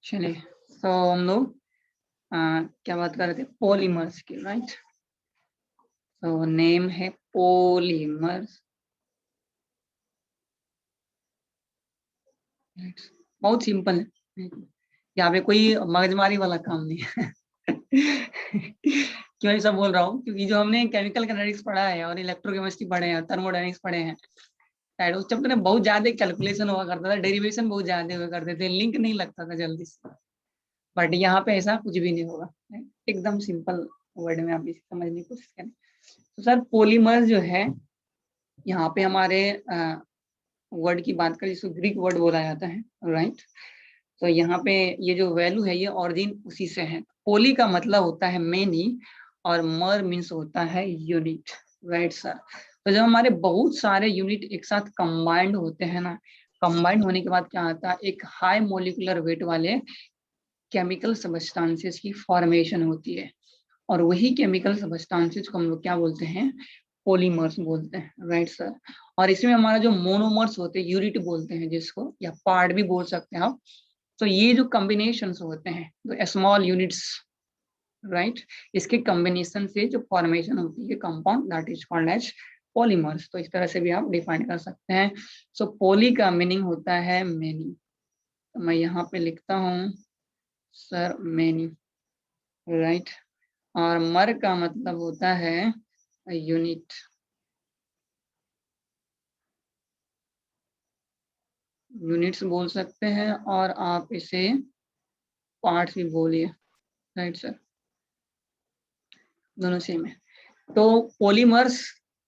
चलिए, तो हम लोग क्या बात कर रहे थे? पॉलीमर्स की, राइट? तो नेम है पॉलीमर्स। बहुत सिंपल है, यहाँ पे कोई मगजमारी वाला काम नहीं है। क्यों ऐसा बोल रहा हूँ? क्योंकि जो हमने केमिकल कैनेटिक्स पढ़ा है और इलेक्ट्रोकेमिस्ट्री पढ़े हैं, थर्मोडायनेमिक्स पढ़े हैं, शायद उस चैप्टर में बहुत ज्यादा कैलकुलेशन हुआ करता था, डेरिवेशन बहुत ज्यादा हुआ करते थे, लिंक नहीं लगता था जल्दी से। बट यहाँ पे ऐसा कुछ भी नहीं होगा, एकदम सिंपल वर्ड में आप इसे समझने की कोशिश करें। तो सर पॉलीमर जो है, यहाँ पे हमारे वर्ड की बात करें जिसको ग्रीक वर्ड बोला जाता है, राइट? तो यहाँ पे ये जो वैल्यू है ये ऑरिजिन उसी से है। पोली का मतलब होता है मेनी और मर मीन्स होता है यूनिट, राइट सर? तो जब हमारे बहुत सारे यूनिट एक साथ कंबाइंड होते हैं ना, कंबाइंड होने के बाद क्या आता है, एक हाई मोलिकुलर वेट वाले केमिकल सबस्टांसेस की फॉर्मेशन होती है, और वही केमिकल सबस्टांसेस को हम लोग क्या बोलते हैं? पॉलीमर्स बोलते हैं, राइट सर? और इसमें हमारा जो मोनोमर्स होते हैं, यूनिट बोलते हैं जिसको, या पार्ट भी बोल सकते हैं आप। तो ये जो कॉम्बिनेशन होते हैं, तो स्मॉल यूनिट्स, राइट, इसके कॉम्बिनेशन से जो फॉर्मेशन होती है compound, that is called as polymers. तो इस तरह से भी आप डिफाइन कर सकते हैं। सो पॉली का मीनिंग होता है मेनी, तो मैं यहाँ पे लिखता हूँ सर मेनी, राइट? और मर का मतलब होता है यूनिट, यूनिट्स बोल सकते हैं, और आप इसे पार्ट्स भी बोलिए, राइट सर? दोनों सेम है। तो पॉलीमर्स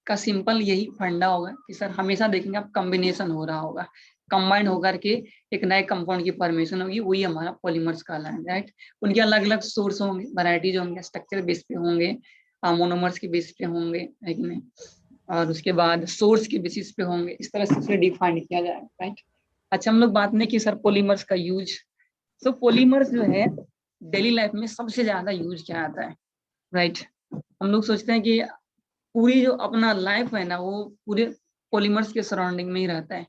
का सिंपल यही फंडा होगा कि सर हमेशा देखेंगे आप कॉम्बिनेशन हो रहा होगा, कंबाइंड होकर के एक नए कंपाउंड की फॉर्मेशन होगी, वही हमारा पॉलीमर्स कहलाएगा, राइट? उनके अलग अलग सोर्स होंगे, वैरायटीज होंगे, स्ट्रक्चर बेस पे होंगे, मोनोमर्स के बेस पे होंगे, है कि नहीं? और उसके बाद सोर्स के बेसिस पे होंगे, इस तरह से उसे डिफाइन किया जाएगा, राइट? अच्छा, हम लोग बात नहीं की सर पॉलीमर्स का यूज। तो पॉलीमर्स जो है डेली लाइफ में सबसे ज्यादा यूज किया जाता है, राइट? हम लोग सोचते हैं कि पूरी जो अपना लाइफ है ना, वो पूरे पॉलीमर्स के सराउंडिंग में ही रहता है।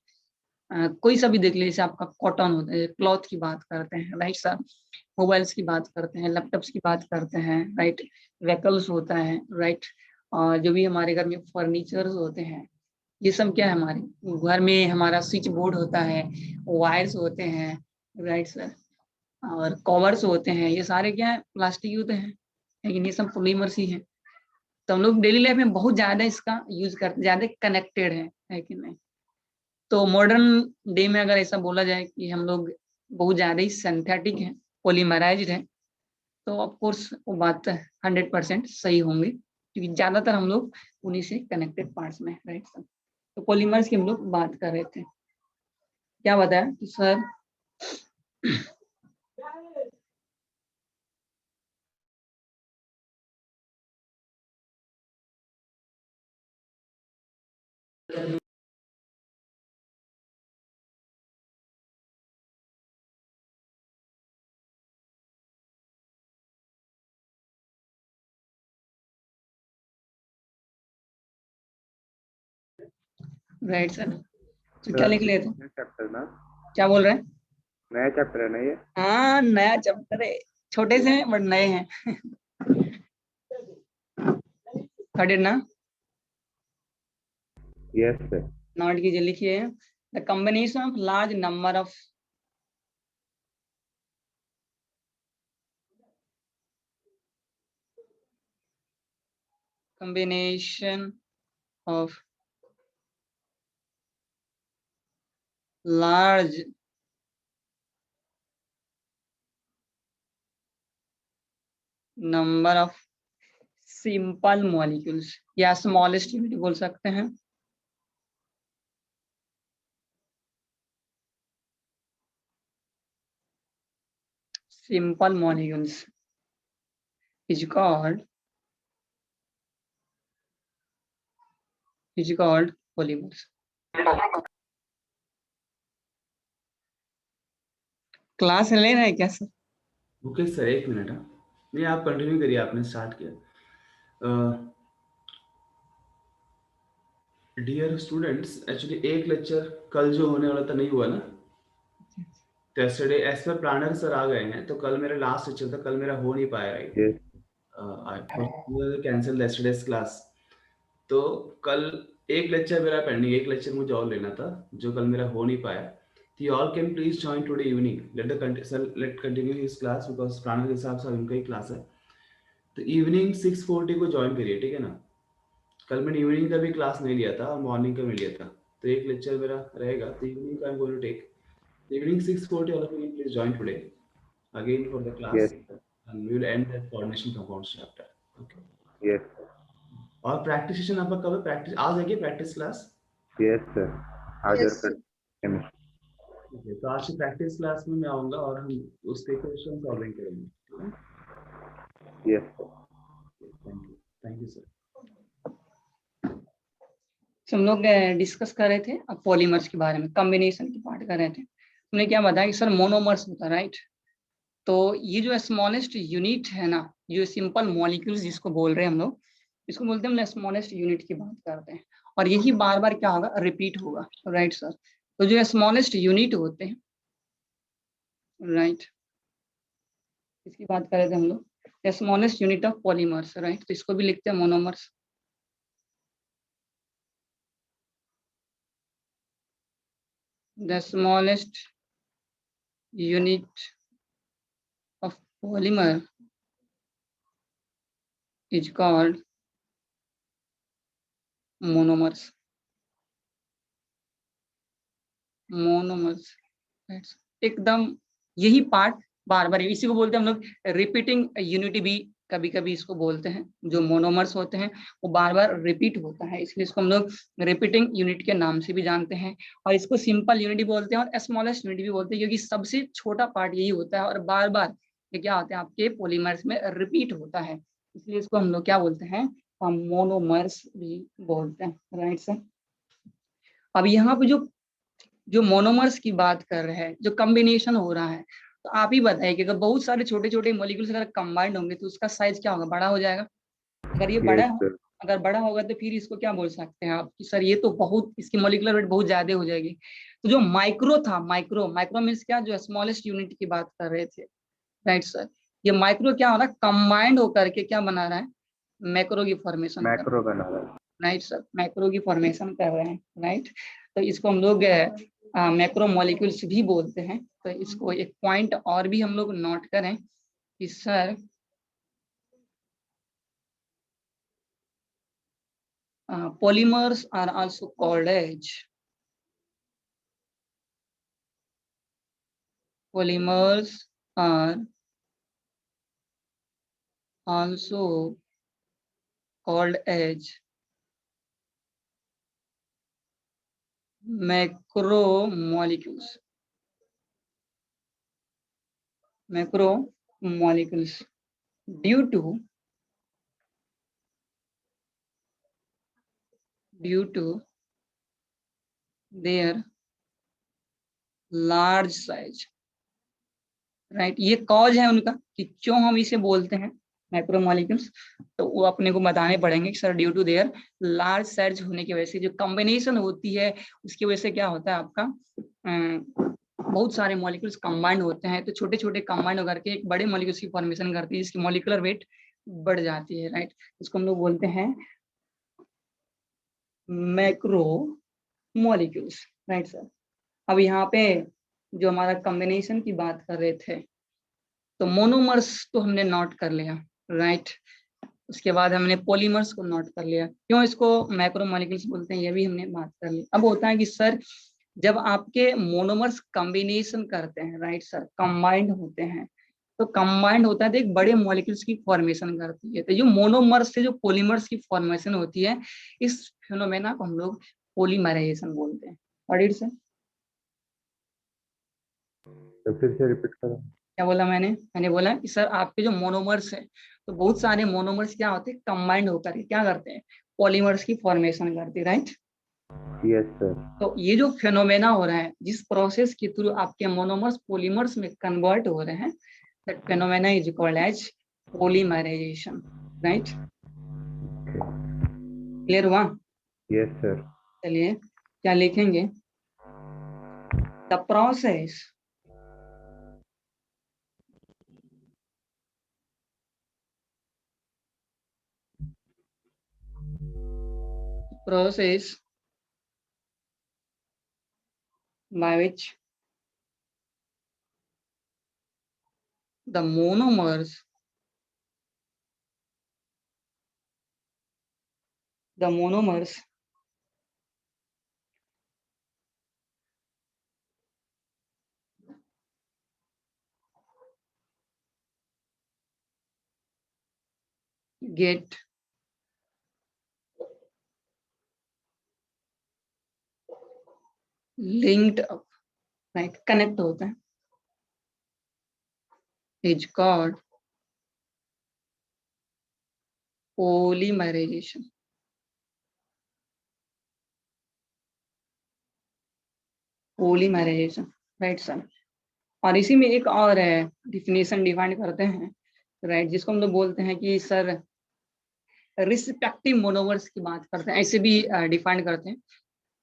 कोई सा भी देख लीजिए, जैसे आपका कॉटन होता है, क्लॉथ की बात करते हैं, राइट सर? मोबाइल्स की बात करते हैं, लैपटॉप्स की बात करते हैं, राइट? व्हीकल्स होता है, राइट? और जो भी हमारे घर में फर्नीचर्स होते हैं, ये सब क्या है, हमारे घर में हमारा स्विच बोर्ड होता है, वायर्स होते हैं, राइट सर? और कवर्स होते हैं, ये सारे क्या है, प्लास्टिक होते हैं, लेकिन ये सब पॉलीमर्स ही है। तो हम लोग डेली लाइफ में बहुत ज्यादा इसका यूज करते, ज्यादा कनेक्टेड है कि नहीं? तो मॉडर्न डे में अगर ऐसा बोला जाए कि हम लोग बहुत ज्यादा ही सिंथेटिक है, पॉलीमराइज्ड है, तो ऑफ कोर्स वो बात 100% सही होंगी, क्योंकि ज्यादातर हम लोग उन्हीं से कनेक्टेड पार्ट्स में, राइट सर? तो पॉलीमर्स की हम लोग बात कर रहे थे, क्या बताया कि सर राइट सर? तो क्या लिख रहे थे? चैप्टर ना, क्या बोल रहे हैं? नया चैप्टर है ना ये? हाँ, नया चैप्टर है, छोटे से हैं बट नए हैं। थर्ड ना? Yes sir. नोट कीजिए, लिखिए, the combination of large number of combination of large number of simple molecules, या स्मॉलेस्ट यूनिट बोल सकते हैं, simple molecules is called polymers। Class ले रहे हैं क्या सर? ओके सर, एक मिनट। हाँ, नहीं आप कंटिन्यू करिए, आपने स्टार्ट किया। डियर स्टूडेंट्स, एक्चुअली एक लेक्चर कल जो होने वाला था नहीं हुआ ना, yesterday as per planner sir आ गए हैं, तो कल मेरा लास्ट लेक्चर था, कल मेरा हो नहीं पाया, right? Yes. I cancel yesterday's class. तो कल एक लेक्चर मेरा पेंडिंग, एक लेक्चर मुझे और लेना था जो कल मेरा हो नहीं पाया। तो you all can please join today evening, let continue his class because planner के हिसाब से उनका ही क्लास है। तो इवनिंग 6:40 को ज्वाइन करिए, ठीक है ना? कल मैंने इवनिंग का भी क्लास नहीं लिया था और मॉर्निंग का भी लिया था, तो एक लेक्चर मेरा रहेगा, तो इवनिंग का I am going to take. Evening 6:40 all of you please join today again for the class, Yes. and we will end that coordination compounds chapter. Okay. Yes. और प्रैक्टिस सेशन आपका कब है? Practice आज है क्या practice class? Yes, sir. आज Yes, और sir. कल chemistry. ठीक है, तो आज की प्रैक्टिस क्लास में मैं आऊंगा और हम उसके क्वेश्चन सॉल्विंग करेंगे, ठीक है? Yes, sir. Thank you sir. तो हम लोग डिस्कस कर रहे थे अब पॉलीमर्स के बारे में, कॉम्बिनेशन की पार्ट कर रहे थे। हमने क्या बताया कि सर मोनोमर्स होता है, राइट? तो ये जो स्मॉलेस्ट यूनिट है ना, जो सिंपल मॉलिक्यूल्स जिसको बोल रहे हैं हम लोग, इसको बोलते हैं, हम स्मॉलेस्ट यूनिट की बात करते हैं, और यही बार बार क्या होगा, रिपीट होगा, राइट सर? तो जो स्मॉलेस्ट यूनिट होते हैं, राइट, इसकी बात कर रहे थे हम लोग, smallest unit of polymers, right? तो इसको भी लिखते हैं monomers. The smallest unit of polymer is called monomers. Monomers, एकदम यही पार्ट बार बार, इसी को बोलते हैं हम लोग रिपीटिंग यूनिट, भी कभी कभी इसको बोलते हैं। जो मोनोमर्स होते हैं वो बार बार रिपीट होता है, इसलिए इसको हम लोग रिपीटिंग यूनिट के नाम से भी जानते हैं, और इसको सिंपल यूनिट भी बोलते हैं और स्मॉलेस्ट यूनिट भी बोलते हैं, क्योंकि सबसे छोटा पार्ट यही होता है और बार बार ये क्या होते हैं, आपके पॉलीमर्स में रिपीट होता है, इसलिए इसको हम लोग क्या बोलते हैं, हम मोनोमर्स भी बोलते हैं, राइट सर? अब यहाँ पे जो मोनोमर्स की बात कर रहे हैं, जो कॉम्बिनेशन हो रहा है, तो आप ही बताइए कि अगर बहुत सारे छोटे छोटे मॉलिक्यूल्स अगर कंबाइंड होंगे तो उसका साइज क्या होगा, बड़ा हो जाएगा। अगर ये बड़ा Yes, sir. अगर बड़ा होगा तो फिर इसको क्या बोल सकते हैं आप कि सर ये तो बहुत, इसकी मॉलिक्यूलर वेट बहुत ज्यादा हो जाएगी। तो जो माइक्रो था, माइक्रो माइक्रो मीन्स क्या, जो स्मॉलेस्ट यूनिट की बात कर रहे थे, राइट सर? ये माइक्रो क्या हो रहा है, कंबाइंड होकर के क्या बना रहा है, मैक्रो की फॉर्मेशन कर रहा है, Macro बना रहा है. Right sir? मैक्रो की फॉर्मेशन कर रहे हैं, राइट? तो इसको हम लोग मैक्रो मॉलिक्यूल्स भी बोलते हैं। तो इसको एक पॉइंट और भी हम लोग नोट करें कि sir polymers are also called as polymers are also called as macromolecules, macromolecules due to their large size, right? ये कॉज है उनका कि क्यों हम इसे बोलते हैं मैक्रोमोलिक्यूल्स, तो वो अपने को बताने पड़ेंगे कि sir due to their large size होने की वजह से, जो कॉम्बिनेशन होती है उसकी वजह से क्या होता है आपका, बहुत सारे मॉलिक्यूल्स कंबाइंड होते हैं, तो छोटे छोटे कंबाइंड होकर के एक बड़े मॉलिक्यूल्स की फॉर्मेशन करती है, जिसकी मॉलिक्यूलर वेट बढ़ जाती है, राइट? इसको हम लोग बोलते हैं मैक्रो मॉलिक्यूल्स, राइट सर? अब यहाँ पे जो हमारा कॉम्बिनेशन की बात कर रहे थे, तो मोनोमर्स तो हमने नोट कर लिया, राइट? उसके बाद हमने पॉलीमर्स को नोट कर लिया, क्यों इसको मैक्रोमोलिक्यूल्स बोलते हैं ये भी हमने बात कर ली। अब होता है कि सर जब आपके मोनोमर्स कॉम्बिनेशन करते हैं, राइट सर, कंबाइंड होते हैं, तो कंबाइंड होता है तो एक बड़े मॉलिक्यूल्स की फॉर्मेशन करती है। तो जो मोनोमर्स से जो पॉलीमर्स की फॉर्मेशन होती है, इस फिनोमेना को हम लोग पॉलीमराइजेशन बोलते हैं। और सर तो फिर से रिपीट करो. क्या बोला मैंने बोला कि सर आपके जो मोनोमर्स है, तो बहुत सारे मोनोमर्स क्या होते हैं, कंबाइंड होकर के क्या करते हैं, पॉलीमर्स की फॉर्मेशन करते हैं, राइट? Yes, sir. तो ये जो फेनोमेना हो रहा है, जिस प्रोसेस के थ्रू आपके मोनोमर्स पॉलीमर्स में कन्वर्ट हो रहे हैं, that phenomena is called as polymerization, right? Clear हुआ? Yes, sir. चलिए क्या लिखेंगे, the process process by which the monomers get linked up, right, connect होते हैं, is called polymerization. Polymerization, right sir. और इसी में एक और है डिफिनेशन डिफाइन करते हैं, राइट, जिसको हम लोग बोलते हैं कि सर रिस्पेक्टिव मोनोमर्स की बात करते हैं, ऐसे भी डिफाइन करते हैं।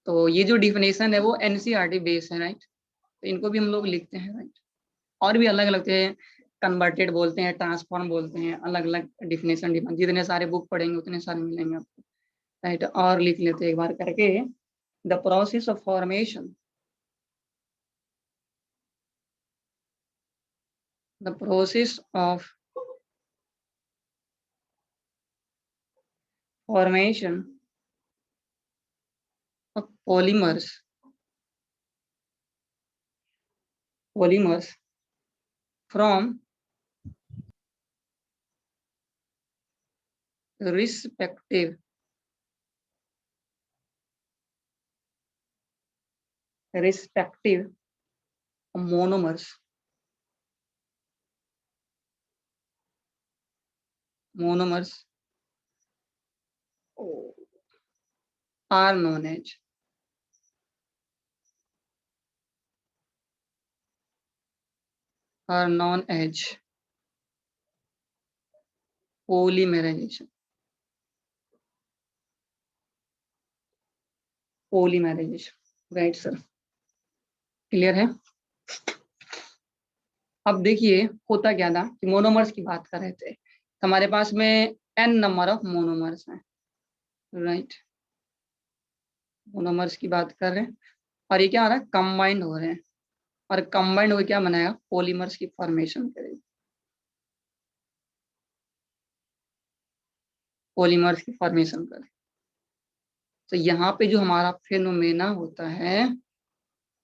तो ये जो डिफिनेशन है वो एनसीईआरटी बेस्ड है, राइट, तो इनको भी हम लोग लिखते हैं, राइट। और भी अलग अलग थे, कन्वर्टेड बोलते हैं, ट्रांसफॉर्म बोलते हैं, अलग अलग डिफिनेशन, जितने सारे बुक पढ़ेंगे उतने सारे मिलेंगे आपको, राइट। और लिख लेते हैं एक बार करके, the process of formation, the process of formation of polymers from respective monomers are known as polymerization. Right sir, clear है। अब देखिए होता क्या था कि मोनोमर्स की बात कर रहे थे, तो हमारे पास में n नंबर ऑफ मोनोमर्स हैं, राइट, मोनोमर्स की बात कर रहे हैं, और ये क्या हो रहा है, कंबाइंड हो रहे हैं, और कंबाइंड होकर क्या बनाएगा, पॉलीमर्स की फॉर्मेशन करेगा, पॉलीमर्स की फॉर्मेशन करे। तो यहाँ पे जो हमारा फेनोमेना होता है,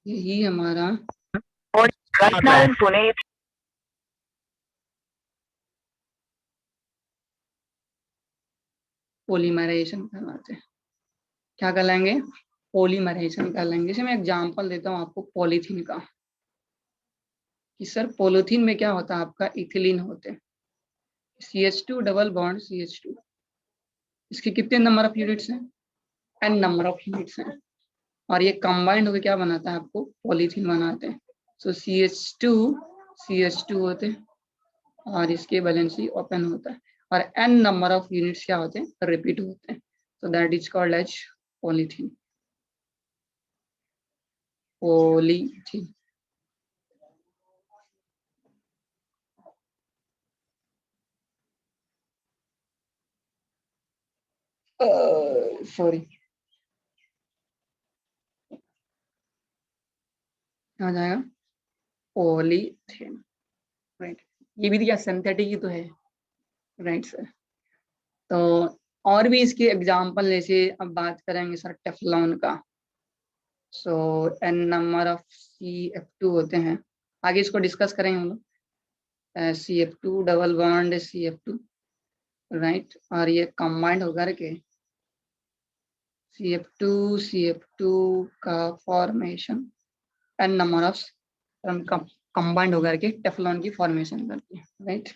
यही हमारा पॉलीमराइजेशन कहलाते हैं। क्या कहलाएंगे, पॉलीमराइजेशन कहलाएंगे। जैसे मैं एग्जांपल देता हूँ आपको पॉलीथीन का, कि सर पॉलीथीन में क्या होता है, आपका इथिलीन होते हैं, CH2 डबल बॉन्ड CH2, इसके कितने नंबर ऑफ यूनिट्स हैं, n नंबर ऑफ यूनिट्स हैं, और ये कंबाइंड होकर क्या बनाता है, आपको पॉलीथीन बनाते हैं। सो CH2 होते हैं, और इसके वैलेंसी ओपन होता है, और n नंबर ऑफ यूनिट्स क्या होते हैं, रिपीट होते हैं, so that is called as polythene. Polythene. Sorry, आ जाएगा पॉलीथीन, राइट। ये भी क्या सिंथेटिक ही तो है, राइट सर। तो और भी इसके एग्जांपल, जैसे अब बात करेंगे सर टेफ्लॉन का, सो n नंबर ऑफ CF2 होते हैं, आगे इसको डिस्कस करेंगे हम लोग, CF2 double bond CF2, right, और ये कंबाइंड होकर के CF2 का formation n number of combined होकर के टेफ्लॉन की फॉर्मेशन करती है, राइट।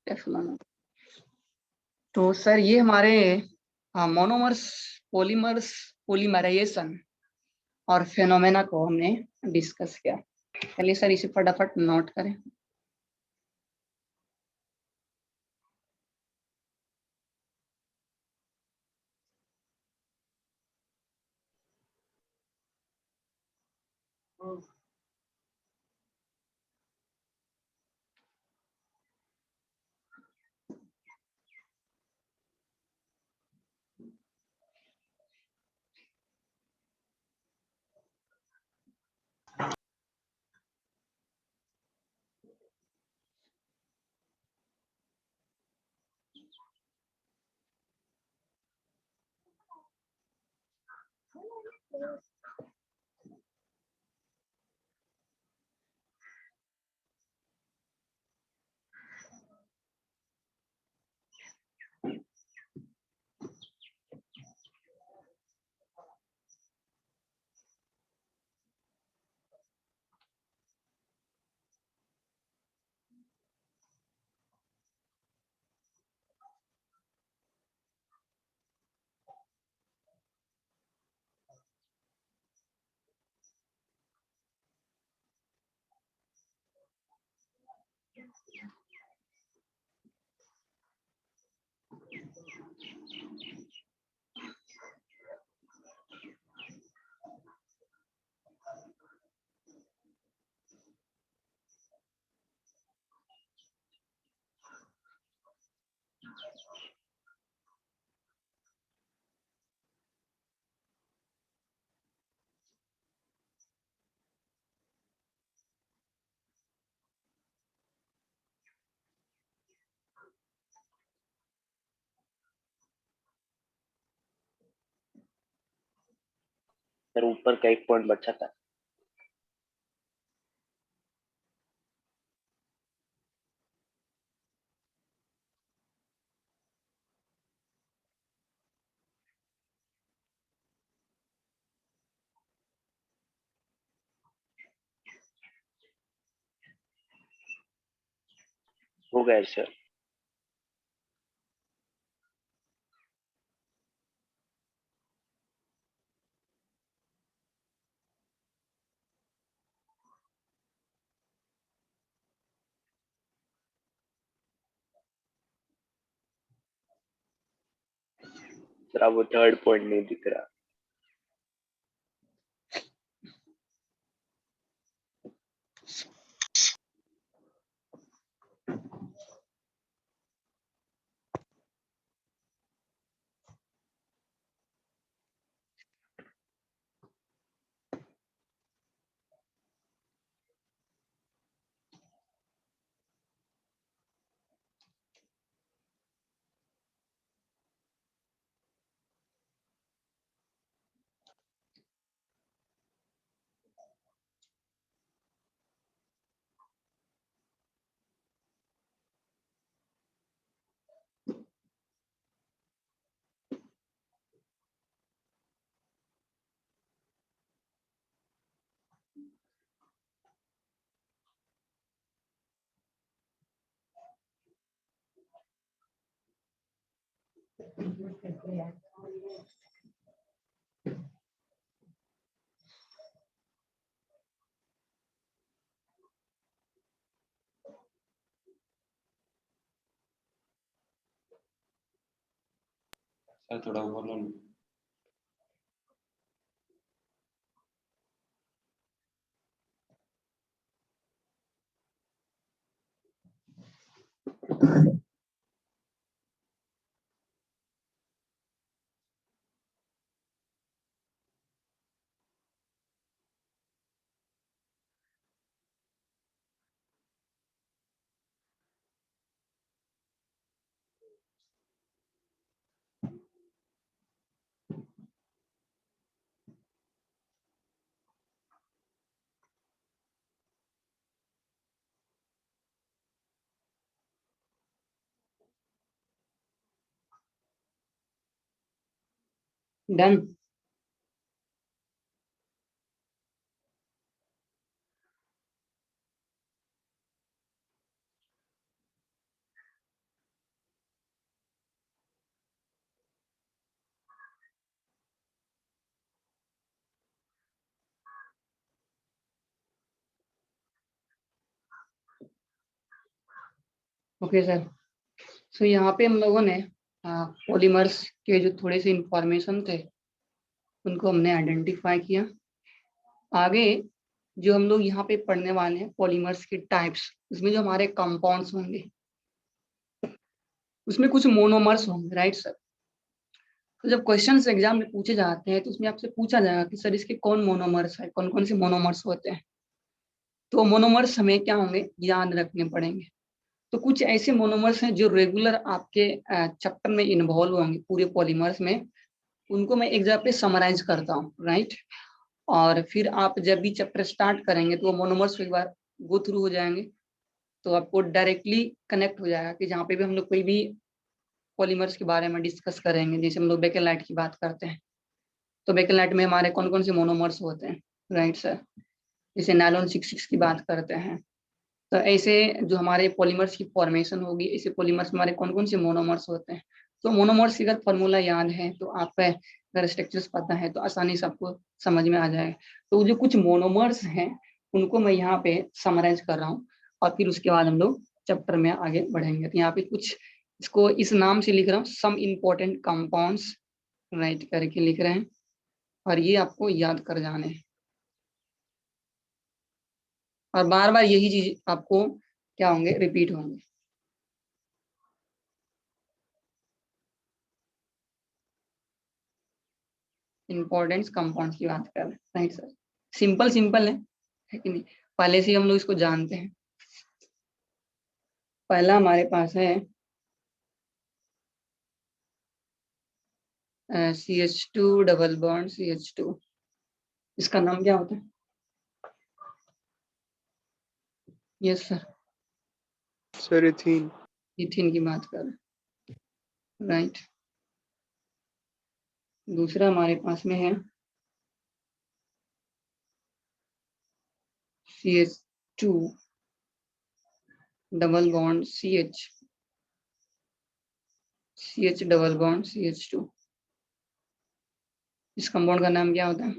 टेफ्लॉन, तो सर ये हमारे मोनोमर्स, पॉलीमर्स, पॉलीमराइजेशन और फेनोमेना को हमने डिस्कस किया। चलिए सर इसे फटाफट नोट करें। सर ऊपर का एक पॉइंट बचा था। हो गया सर। सर अब वो थर्ड पॉइंट नहीं दिख रहा। सर थोड़ा बोलो ना। डन। ओके सर, सो यहाँ पे हम लोगों ने पॉलीमर्स के जो थोड़े से इंफॉर्मेशन थे उनको हमने आइडेंटिफाई किया। आगे जो हम लोग यहाँ पे पढ़ने वाले हैं पॉलीमर्स की टाइप्स, उसमें जो हमारे कंपाउंड्स होंगे उसमें कुछ मोनोमर्स होंगे, राइट सर। तो जब क्वेश्चंस एग्जाम में पूछे जाते हैं तो उसमें आपसे पूछा जाएगा कि सर इसके कौन मोनोमर्स है, कौन कौन से मोनोमर्स होते हैं। तो मोनोमर्स हमें क्या होंगे, याद रखने पड़ेंगे। तो कुछ ऐसे मोनोमर्स हैं जो रेगुलर आपके चैप्टर में इन्वॉल्व होंगे पूरे पॉलीमर्स में, उनको मैं एक जगह पे समराइज करता हूँ, राइट। और फिर आप जब भी चैप्टर स्टार्ट करेंगे तो वो मोनोमर्स एक बार गो थ्रू हो जाएंगे, तो आपको डायरेक्टली कनेक्ट हो जाएगा कि जहाँ पे भी हम लोग कोई भी पॉलीमर्स के बारे में डिस्कस करेंगे। जैसे हम लोग बेकेलाइट की बात करते हैं तो बेकेलाइट में हमारे कौन कौन से मोनोमर्स होते हैं, राइट सर। जैसे नायलॉन 66 की बात करते हैं, तो ऐसे जो हमारे पॉलीमर्स की फॉर्मेशन होगी, ऐसे पॉलीमर्स में हमारे कौन कौन से मोनोमर्स होते हैं। तो मोनोमर्स की अगर फॉर्मूला याद है तो आप अगर स्ट्रक्चर्स पता है तो आसानी से आपको समझ में आ जाएगा। तो जो कुछ मोनोमर्स हैं उनको मैं यहाँ पे समराइज कर रहा हूँ, और फिर उसके बाद हम लोग चैप्टर में आगे बढ़ेंगे। तो यहाँ पे कुछ इसको इस नाम से लिख रहा हूँ, सम इम्पोर्टेंट कंपाउंड्स, राइट करके लिख रहे हैं, और ये आपको याद कर जाने हैं। और बार बार यही चीज आपको क्या होंगे, रिपीट होंगे। इंपॉर्टेंस कंपाउंड्स की बात कर रहे हैं, राइट सर। सिंपल सिंपल है कि नहीं, पहले से हम लोग इसको जानते हैं। पहला हमारे पास है CH2 डबल बॉन्ड CH2, इसका नाम क्या होता है? Yes sir, sir ethene. इथिन की बात कर रहे हैं, राइट। दूसरा हमारे पास में है CH2 double bond CH double bond CH2, इस कंपाउंड का नाम क्या होता है?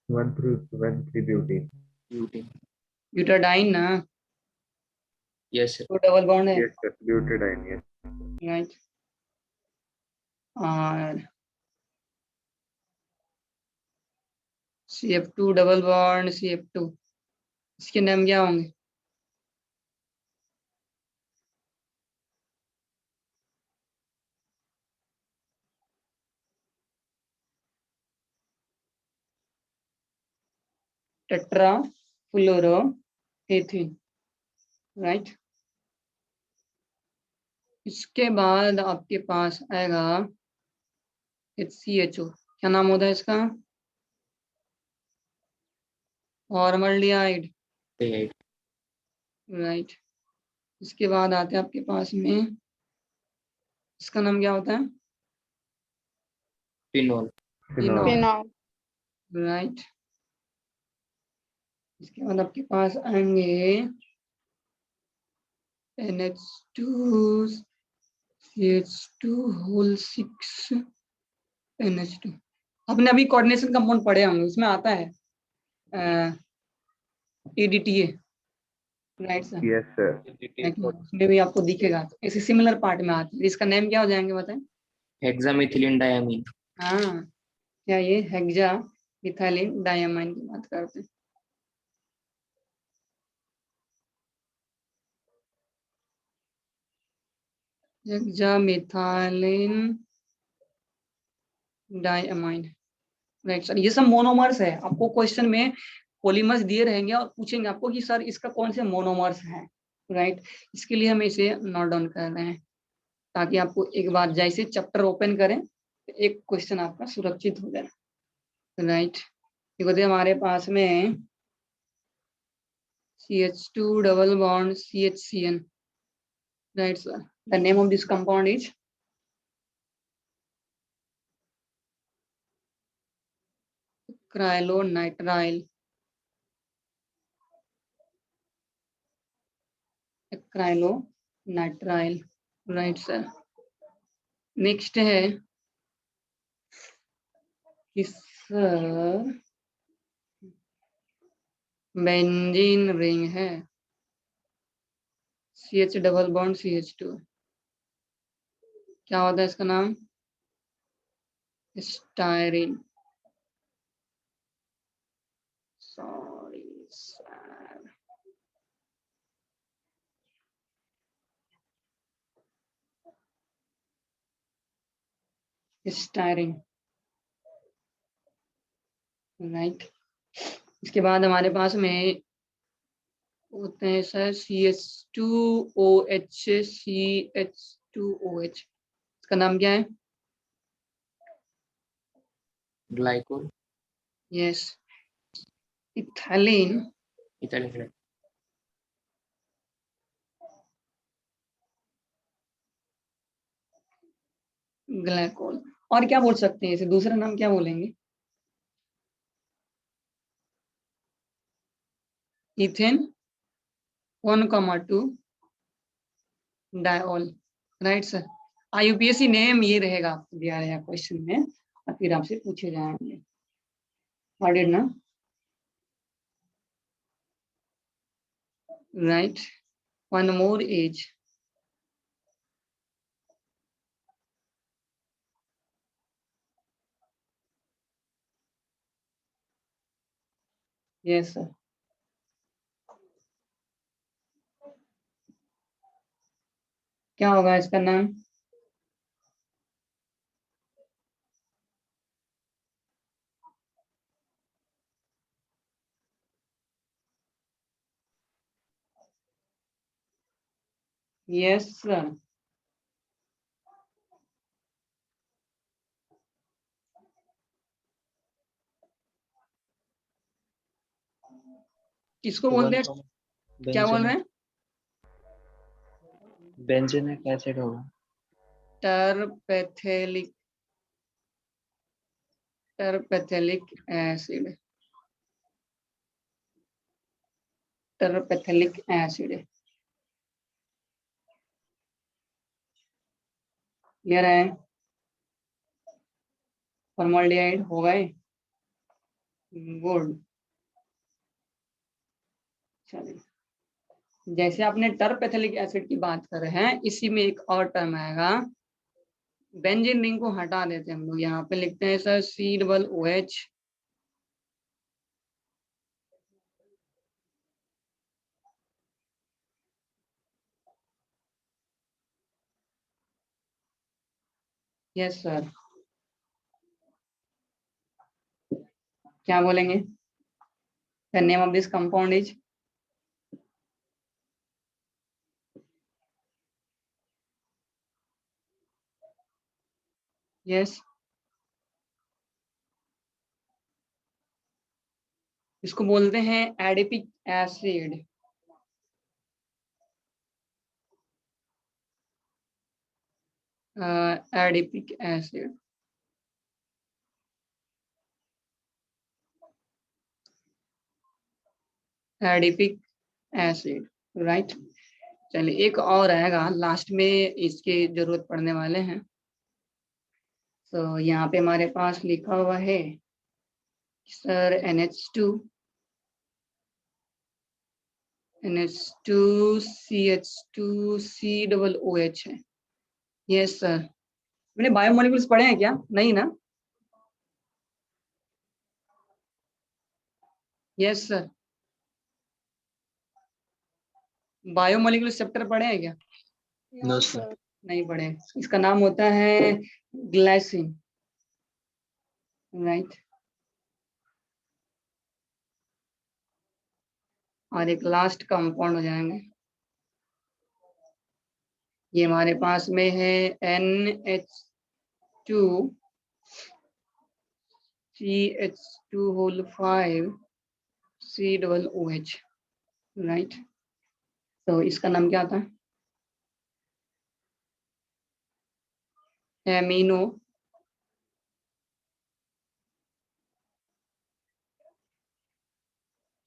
1,3 ब्यूटीन। ब्यूटेन। ब्यूटाडाइन ना, यस सर। तो डबल बॉन्ड है, yes sir, butadiene, yes. Right. और CF2 डबल बॉन्ड CF2, इसके नाम क्या होंगे? टेट्रा फ्लोरो एथिन, राइट। इसके बाद आपके पास आएगा HCHO, क्या नाम होता है इसका? Formaldehyde, right. इसके बाद आते हैं आपके पास में, इसका नाम क्या होता है? फिनॉल। फिनॉल। फिनॉल। राइट। इसके बाद आपके पास आएंगे NH2 CH2 होल 6 NH2। आपने अभी कोऑर्डिनेशन कंपाउंड पढ़े होंगे, उसमें आता है ADTA, right sir. Yes sir. उसमें भी आपको दिखेगा, ऐसे सिमिलर पार्ट में आते हैं। इसका नेम क्या हो जाएंगे बताएं? हेक्सामिथिलीन डायमीन। हाँ, क्या ये हेक्सा मिथाइलिन डायमाइन की बात करते हैं। Hexa methylene diamine, right sir. ये सब मोनोमर्स है। आपको क्वेश्चन में पॉलीमर्स दिए रहेंगे और पूछेंगे आपको कि सर इसका कौन से मोनोमर्स है, राइट। इसके लिए हम इसे नोट डाउन कर रहे हैं ताकि आपको एक बार जैसे चैप्टर ओपन करें तो एक क्वेश्चन आपका सुरक्षित हो जाए, राइट। देखो हमारे पास में CH2 double bond CHCN, right sir. The name of this compound is acrylonitrile, acrylonitrile, right sir. Next है कि सर बेंजीन रिंग है CH डबल बॉन्ड CH2, क्या होता है इसका नाम? Styrene, sorry sir, styrene, right. इसके बाद हमारे पास में होते हैं सर CH2OH, CH2OH, इसका नाम क्या है? Glycol, yes. Ethylene, ethyl, glycol. और क्या बोल सकते हैं इसे, दूसरा नाम क्या बोलेंगे? Ethane 1,2 diol, right sir. IUPAC name ये रहेगा आपको दिया रहेगा क्वेश्चन में और फिर आपसे पूछे जाएंगे, पढ़े ना, right. One more as, yes sir. क्या होगा इसका नाम? Yes sir. किसको बोलते हैं? क्या बोल रहे हैं? बेंजेनिक एसिड होगा। टरपेथेलिक, टरपेथेलिक एसिड, टरपेथेलिक एसिड, क्लियर है? फॉर्मल्डिहाइड हो गए, गुड। चलिए, जैसे आपने टरपेथेलिक एसिड की बात कर रहे हैं, इसी में एक और टर्म आएगा, बेंजीन रिंग को हटा देते हैं हम लोग, यहाँ पे लिखते हैं सर C/OH, यस सर। क्या बोलेंगे? The name of this compound is, yes, इसको बोलते हैं adipic acid, adipic acid, adipic acid, right. चलिए, एक और आएगा लास्ट में, इसकी जरूरत पड़ने वाले हैं। तो यहाँ पे हमारे पास लिखा हुआ है सर NH2, CH2OH है, यस सर। मैंने बायोमोलिक्यूल्स पढ़े हैं क्या? नहीं ना? Yes sir. बायोमोलिक्यूल्स चैप्टर पढ़े हैं क्या? No sir. नहीं पढ़े। इसका नाम होता है ग्लाइसिन, राइट। और एक लास्ट कंपाउंड हो जाएंगे, ये हमारे पास में है NH2 CH2 5 COOH, राइट। तो इसका नाम क्या था? Amino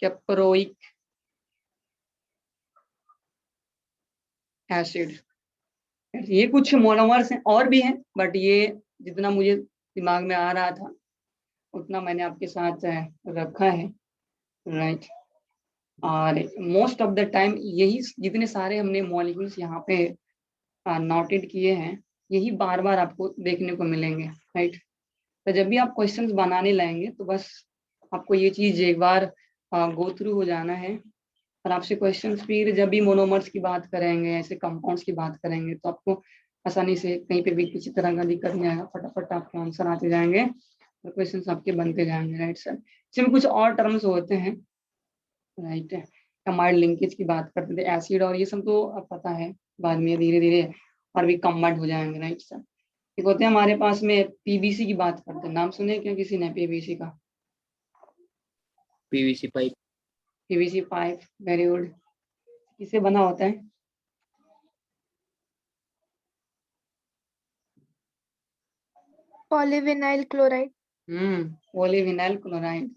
caproic acid. ये कुछ मोनोमर्स हैं, और भी हैं, बट ये जितना मुझे दिमाग में आ रहा था उतना मैंने आपके साथ रखा है, राइट। और मोस्ट ऑफ द टाइम यही जितने सारे हमने मॉलिक्यूल्स यहाँ पे नोटेड किए हैं, यही बार बार आपको देखने को मिलेंगे, राइट। तो जब भी आप क्वेश्चंस बनाने लाएंगे तो बस आपको ये चीज एक बार गो थ्रू हो जाना है। और आपसे क्वेश्चंस फिर जब भी मोनोमर्स की बात करेंगे, ऐसे कंपाउंड्स की बात करेंगे, तो आपको आसानी से कहीं पे भी किसी तरह का दिक्कत नहीं आएगा, फटाफट आपके आंसर आते जाएंगे और क्वेश्चंस आपके बनते जाएंगे। राइट सर, इसमें कुछ और टर्म्स होते हैं। राइट, कंबाइंड लिंकेज की बात करते थे, एसिड और ये सब तो अब पता है, बाद में धीरे धीरे और भी कंबाइंड हो जाएंगे। राइट सर, एक होते हैं हमारे पास में पीवीसी की बात करते हैं, नाम सुने क्या किसी ने पीवीसी का? PVC pipe. PVC pipe, very good. किससे बना होता है? Polyvinyl chloride. पॉलीविनाइल क्लोराइड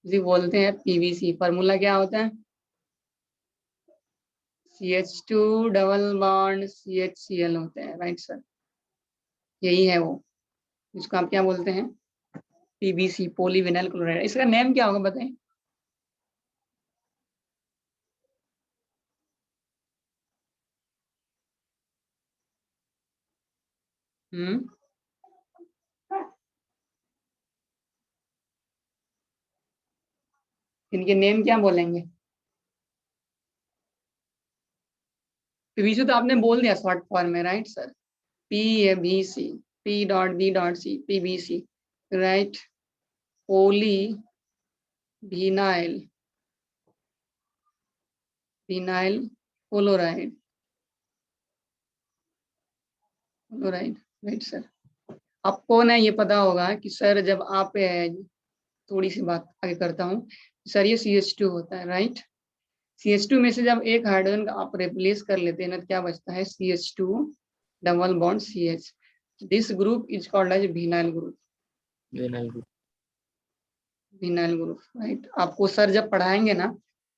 जी बोलते हैं पीवीसी। फार्मूला क्या होता है? CH2 डबल बॉन्ड CHCl होते हैं। राइट सर, यही है वो, इसको आप क्या बोलते हैं? PVC, polyvinyl chloride. इसका नेम क्या होगा बताएं? हम्म इनके नेम क्या बोलेंगे? पीवीसी तो आपने बोल दिया शॉर्ट फॉर्म में। Right sir, PABC, P.B.C, PBC। Right, poly vinyl chloride. Chloride. Right sir, आपको ना ये पता होगा कि सर जब आप थोड़ी सी बात आगे करता हूँ सर, ये CH2 होता है। राइट, CH2 में से जब एक हाइड्रोजन का आप रिप्लेस कर लेते हैं ना, तो क्या बचता है? CH2 double bond CH। This group is called as vinyl group. Vinyl group. Right, आपको सर जब पढ़ाएंगे ना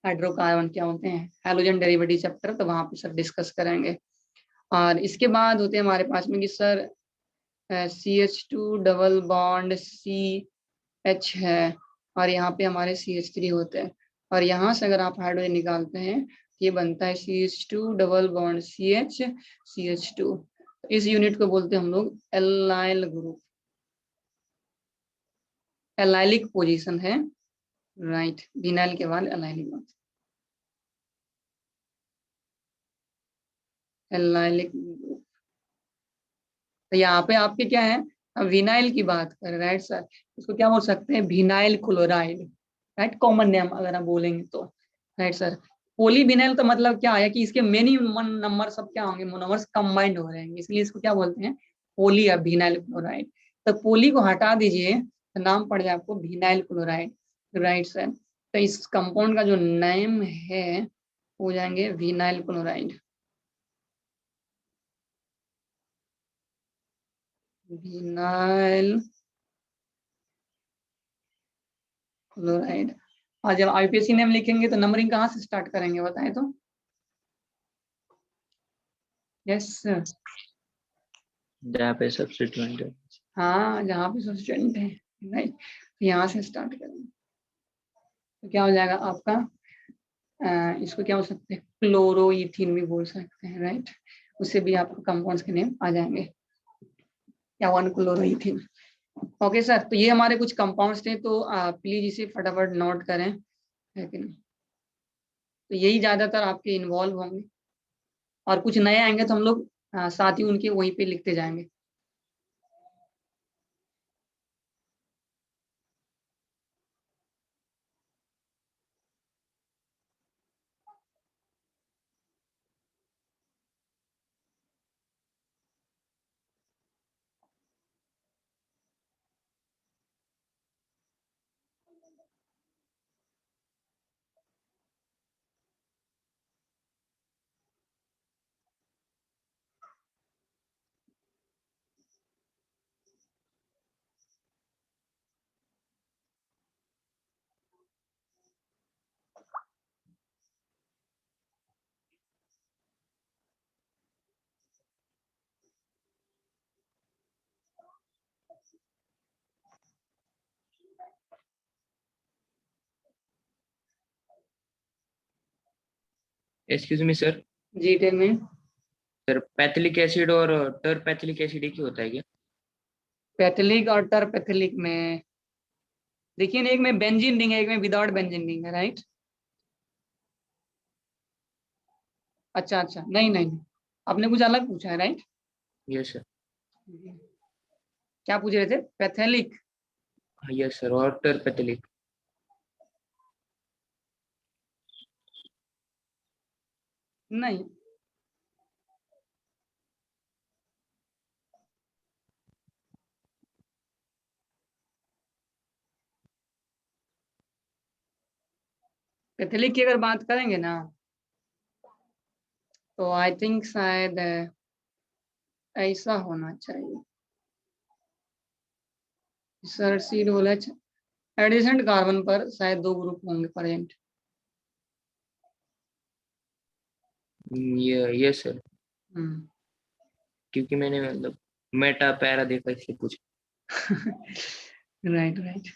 हाइड्रोकार्बन क्या होते हैं, हैलोजन डेरिवेटिव चैप्टर, तो वहां पे सर डिस्कस करेंगे। और इसके बाद होते हैं हमारे पास में कि sir CH2 double bond CH है, और यहाँ पे हमारे CH3 होते हैं, और यहाँ से अगर आप हाइड्रोजन निकालते हैं ये बनता है CH2 double bond CH CH2। इस यूनिट को बोलते हैं हम लोग एल्लाइल ग्रुप। एलाइलिक पोजीशन है। राइट, विनाइल के बाद एलाइलिक, एलाइलिक ग्रुप। तो यहाँ पे आपके क्या है, अब विनाइल की बात करें। राइट सर, इसको क्या बोल सकते हैं? Vinyl chloride. Right, common name अगर आप बोलेंगे तो। राइट सर, पॉलीविनाइल का मतलब क्या है कि इसके मेनी नंबर सब क्या होंगे, मोनोमर्स कंबाइंड हो रहेंगे, इसलिए इसको क्या बोलते हैं? पोली या विनाइल क्लोराइड। तो पोली को हटा दीजिए तो नाम पड़ जाए आपको विनाइल क्लोराइड। राइट सर, तो इस कंपाउंड का जो नेम है हो जाएंगे विनाइल क्लोराइड। Vinyl chloride. और जब IUPAC नेम लिखेंगे तो नंबरिंग कहाँ से स्टार्ट करेंगे बताएं तो? यस सर, जहाँ पे सब्स्टिट्यूएंट है। हाँ, जहाँ पे सब्स्टिट्यूएंट है। राइट, यहाँ से स्टार्ट करेंगे तो क्या हो जाएगा आपका? इसको क्या हो सकते हैं? क्लोरोइथिन भी बोल सकते हैं। राइट, उससे भी आपको कंपाउंड्स के नेम आ जाएंगे, या 1-क्लोरोइथिन। ओके सर, तो ये हमारे कुछ कंपाउंड्स थे, तो प्लीज इसे फटाफट नोट करें, है कि नहीं? तो यही ज्यादातर आपके इन्वॉल्व होंगे, और कुछ नए आएंगे तो हम लोग साथ ही उनके वहीं पे लिखते जाएंगे। Excuse me sir. जी टेल में सर पैथिलिक एसिड और टर्पैथिलिक एसिड एक ही होता है क्या? पैथिलिक और टर्पैथिलिक में देखिए ना, एक में बेंजीन रिंग है, एक में विदाउट बेंजीन रिंग है, राइट? अच्छा अच्छा, नहीं नहीं नहीं। आपने कुछ अलग पूछा है, राइट? Yes sir. क्या पूछ रहे थे? पैथेलिक? यस सर, और टर्पेथिलिक। नहीं, पैथेलिक की अगर बात करेंगे ना, तो आई थिंक शायद ऐसा होना चाहिए। Sir C double H adjacent carbon पर शायद 2 ग्रुप होंगे प्रेजेंट। यस सर, हम्म। क्योंकि मैंने मतलब मेटा पैरा देखा इसलिए पूछ। Right right.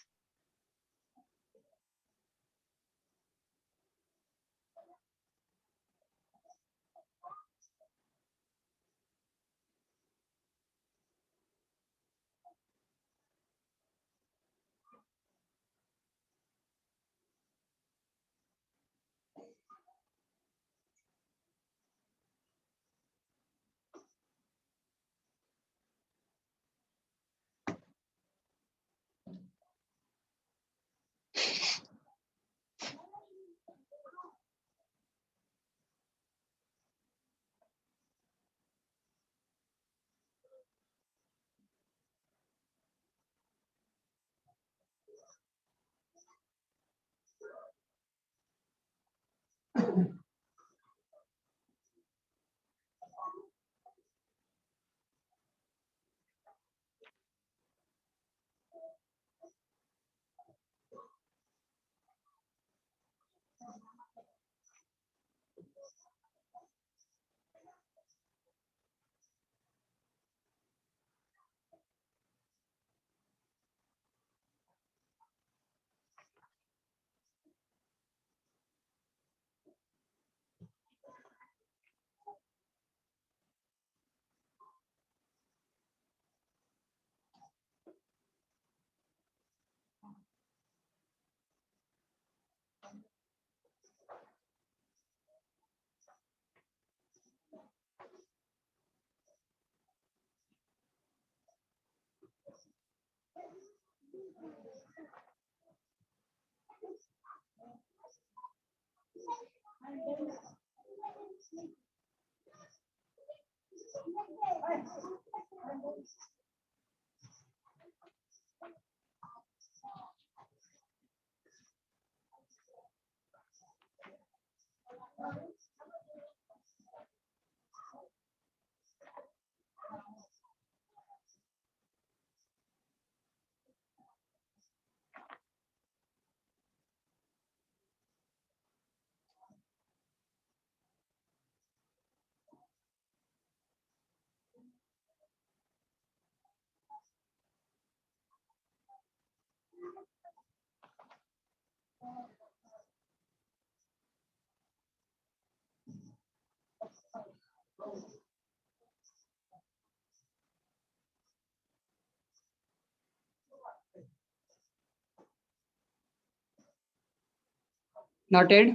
Noted.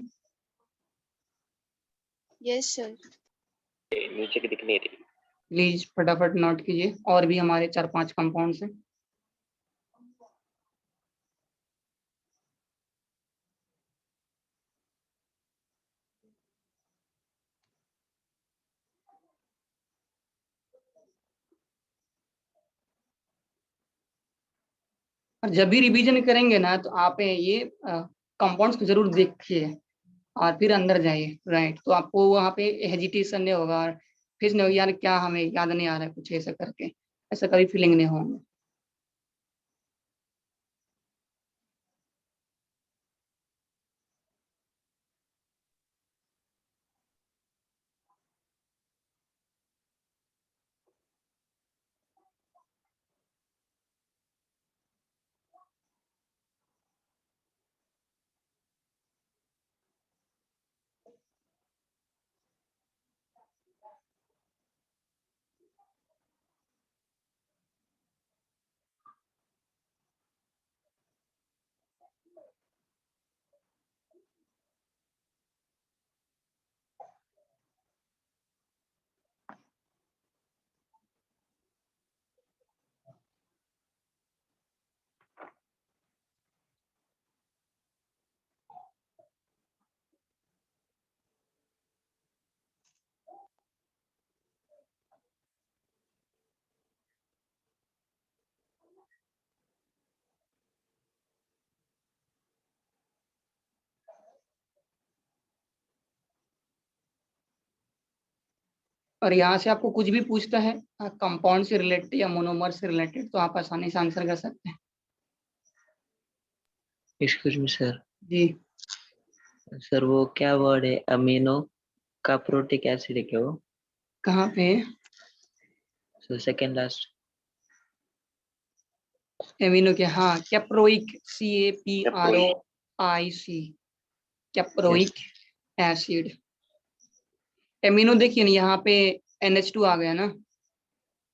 Yes, sir. नीचे की दिख नहीं रही। प्लीज फटाफट नोट कीजिए, और भी हमारे 4-5 कंपाउंड्स हैं। और जब भी रिवीजन करेंगे ना, तो आप ये कंपाउंड्स को जरूर देखिए और फिर अंदर जाइए, राइट? तो आपको वहाँ पे हेजिटेशन नहीं होगा, और फिर नहीं होगा यार क्या हमें याद नहीं आ रहा है कुछ, ऐसा करके ऐसा कभी फीलिंग नहीं होंगे। और यहाँ से आपको कुछ भी पूछता है कंपाउंड से रिलेटेड या मोनोमर से रिलेटेड, तो आप आसानी से आंसर कर सकते हैं। एक्सक्यूज मी सर, जी सर वो क्या वर्ड है, अमीनो का प्रोटिक एसिड है क्या वो? कहाँ पे? Sir second last. एमिनो के, हाँ caproic, CAPROIC, caproic acid. Amino देखिए ना, यहाँ पे NH2 आ गया ना,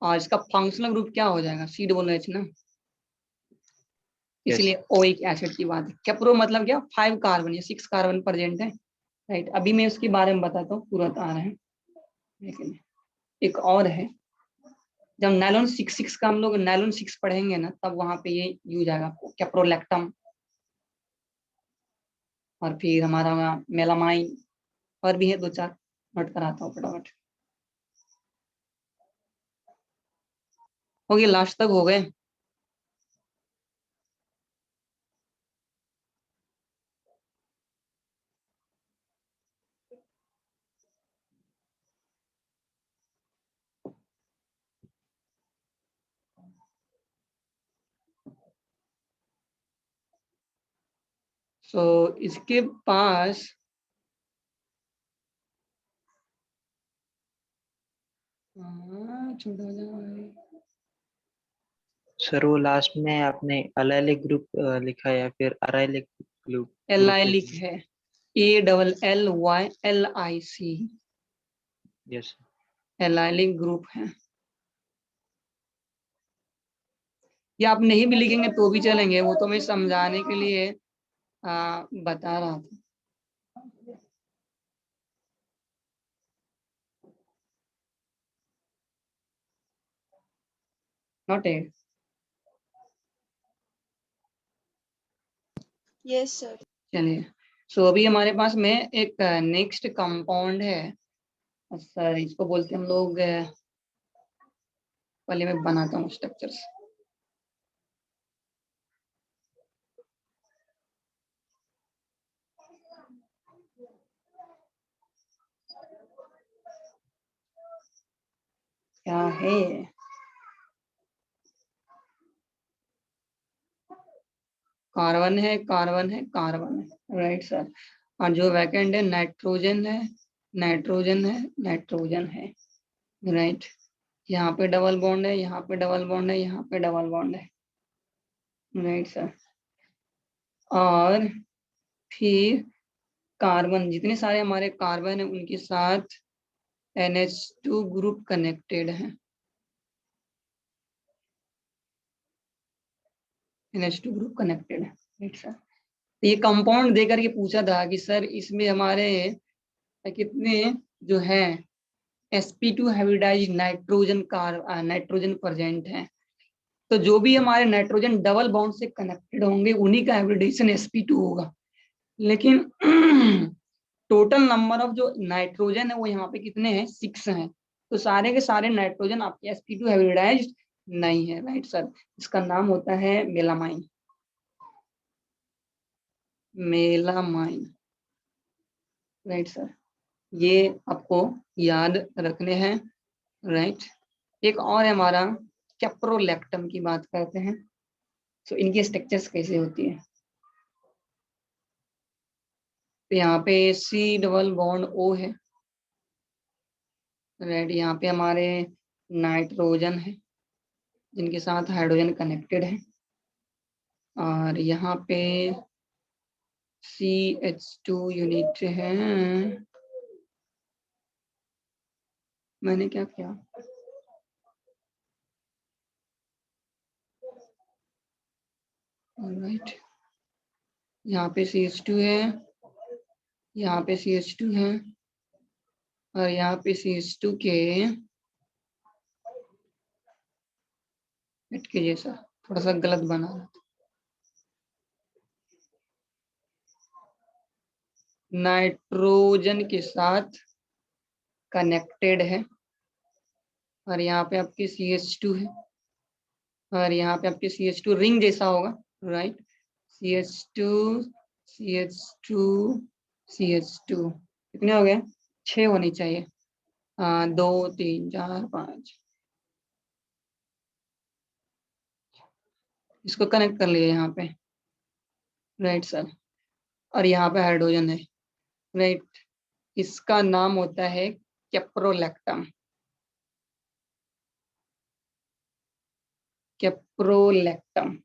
और इसका फंक्शनल ग्रुप क्या हो जाएगा, C OH ना, इसलिए ओइक एसिड की बात है। कैप्रो मतलब क्या, 5 कार्बन या 6 कार्बन प्रेजेंट है, राइट। अभी मैं उसके बारे में बताता हूँ, तुरंत आ रहे हैं। लेकिन एक और है, जब नायलॉन 6 का हम लोग नायलॉन 6 पढ़ेंगे ना, तब वहां पे ये यूज आएगा आपको, कैप्रोलैक्टम। और फिर हमारा होगा मेलामाइन, और भी है 2-4, नोट कराता हूँ फटाफट। हो गया, लास्ट तक हो गए। इसके पास छोटा हो जाए। सर वो लास्ट में आपने अलाइलिक ग्रुप लिखा है या फिर अराइलिक ग्रुप? एलाइलिक है, ALLYLIC, यस। एलाइलिक ग्रुप है। या आप नहीं भी लिखेंगे तो भी चलेंगे, वो तो मैं समझाने के लिए बता रहा था। नोट है। Yes sir. चलिए, अभी हमारे पास में एक नेक्स्ट कंपाउंड है सर, इसको बोलते हैं हम लोग, पहले मैं बनाता हूँ स्ट्रक्चर्स। क्या है ये? कार्बन है, कार्बन है, कार्बन है, राइट सर। और जो वैकेंट है नाइट्रोजन है, नाइट्रोजन है, नाइट्रोजन है, राइट। यहाँ पे डबल बॉन्ड है, यहाँ पे डबल बॉन्ड है, यहाँ पे डबल बॉन्ड है, राइट सर। और फिर कार्बन, जितने सारे हमारे कार्बन है उनके साथ NH2 ग्रुप कनेक्टेड है, NH2 ग्रुप कनेक्टेड है, राइट सर। ये कंपाउंड दे करके पूछा था कि सर इसमें हमारे कितने जो है sp2 hybridised nitrogen nitrogen present है। तो जो भी हमारे नाइट्रोजन डबल बॉन्ड से कनेक्टेड होंगे उन्हीं का हाइब्रिडेशन sp2 होगा। लेकिन टोटल नंबर ऑफ जो नाइट्रोजन है वो यहाँ पे कितने हैं, 6 हैं। तो सारे के सारे नाइट्रोजन आपके sp2 हाइब्रिडाइज्ड नहीं है, राइट सर। इसका नाम होता है मेलामाइन, मेलामाइन, राइट सर। ये आपको याद रखने हैं, राइट। एक और है हमारा कैप्रोलैक्टम की बात करते हैं। इनकी स्ट्रक्चर्स कैसे होती है, तो यहाँ पे C डबल बॉन्ड O है, राइट। यहाँ पे हमारे नाइट्रोजन है जिनके साथ हाइड्रोजन कनेक्टेड है, और यहाँ पे CH2 यूनिट है। मैंने क्या किया, राइट। यहाँ पे CH2 है, यहाँ पे CH2 है, और यहाँ पे CH2 के हट के जैसा थोड़ा सा गलत बना रहा था। नाइट्रोजन के साथ कनेक्टेड है, और यहाँ पे आपके CH2 है, और यहाँ पे आपके CH2 रिंग जैसा होगा, राइट। CH2 CH2 CH2 कितने हो गए, 6 होनी चाहिए, 2 3 4 5 इसको कनेक्ट कर लिए यहाँ पे, राइट सर। और यहाँ पे हाइड्रोजन है, राइट। इसका नाम होता है कैप्रोलैक्टम, कैप्रोलैक्टम।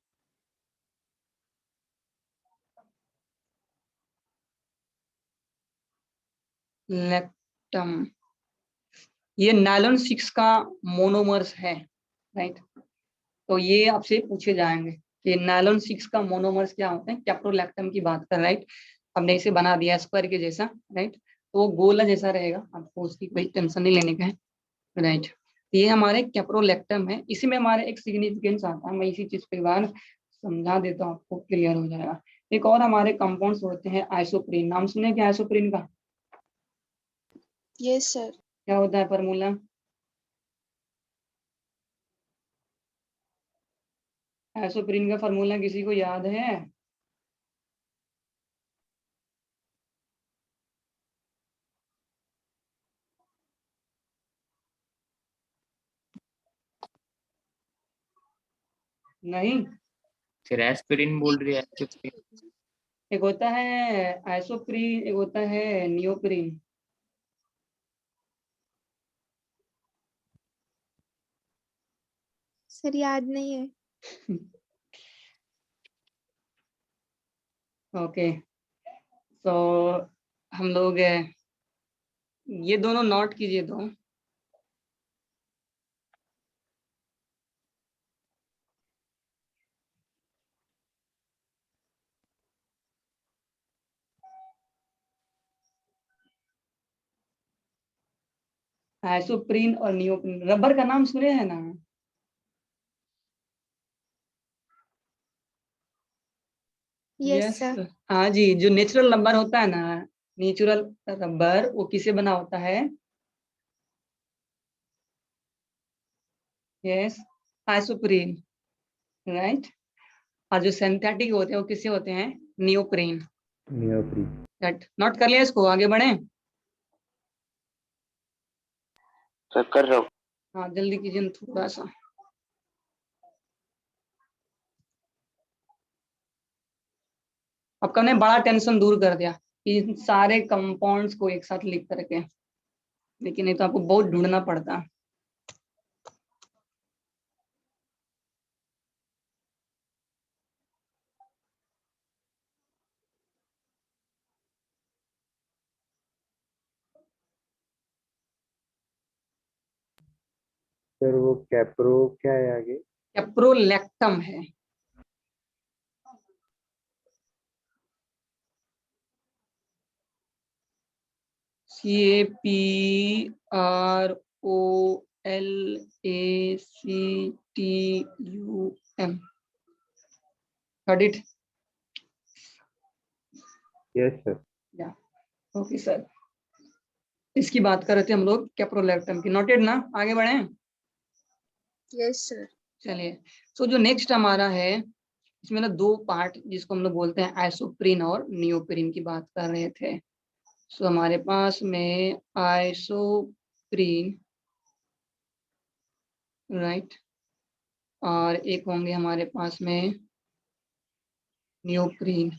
लैक्टम, ये नायलॉन 6 का मोनोमर्स है, राइट। तो ये आपसे पूछे जाएंगे कि नायलॉन 6 का मोनोमर्स क्या होते हैं। कैप्रोलैक्टम की बात कर, राइट। हमने इसे बना दिया स्क्वायर के जैसा, राइट। तो वो गोला जैसा रहेगा, आपको उसकी कोई टेंशन नहीं लेने का है, राइट। ये हमारे कैप्रोलैक्टम है। इसी में हमारे एक सिग्निफिकेंस आता है, मैं इसी चीज पे एक बार समझा देता हूँ, आपको क्लियर हो जाएगा। एक और हमारे कंपाउंड्स होते हैं आइसोप्रीन। नाम सुने क्या आइसोप्रीन का? Yes sir. क्या होता है फॉर्मूला? आइसोप्रीन का फॉर्मूला किसी को याद है? नहीं, फिर एस्पिरिन बोल रही है, एस्पिरिन। एक होता है आइसोप्रीन, एक होता है नियोप्रीन। सर याद नहीं है। ओके, तो हम लोग ये दोनों नोट कीजिए दो। आइसोप्रीन और नियोप्रीन। रबर का नाम सुने हैं ना? Yes sir. हाँ जी, जो नेचुरल रबर होता है ना, नेचुरल रबर, वो किसे बना होता है? Yes, isoprene, right. और जो सिंथेटिक होते हैं वो किससे होते हैं? नियोप्रीन। Neoprene. नोट कर लिया इसको, आगे बढ़े? सर कर रहा हूँ। हाँ जल्दी कीजिए ना थोड़ा सा। अब हमने बड़ा टेंशन दूर कर दिया, इन सारे कंपाउंड्स को एक साथ लिख करके, लेकिन ये तो आपको बहुत ढूंढना पड़ता है। सर वो कैप्रो क्या है आगे? कैप्रोलैक्टम है। CAPROLACTUM, got it? Yes sir. या ओके सर, इसकी बात कर रहे थे हम लोग कैप्रोलैक्टम की। नोटेड ना? आगे बढ़े? Yes sir. चलिए, सो जो नेक्स्ट हमारा है, इसमें ना दो पार्ट जिसको हम लोग बोलते हैं आइसोप्रीन और नियोप्रीन की बात कर रहे थे। सो हमारे पास में आइसोप्रीन, राइट, और एक होंगे हमारे पास में नियोप्रीन,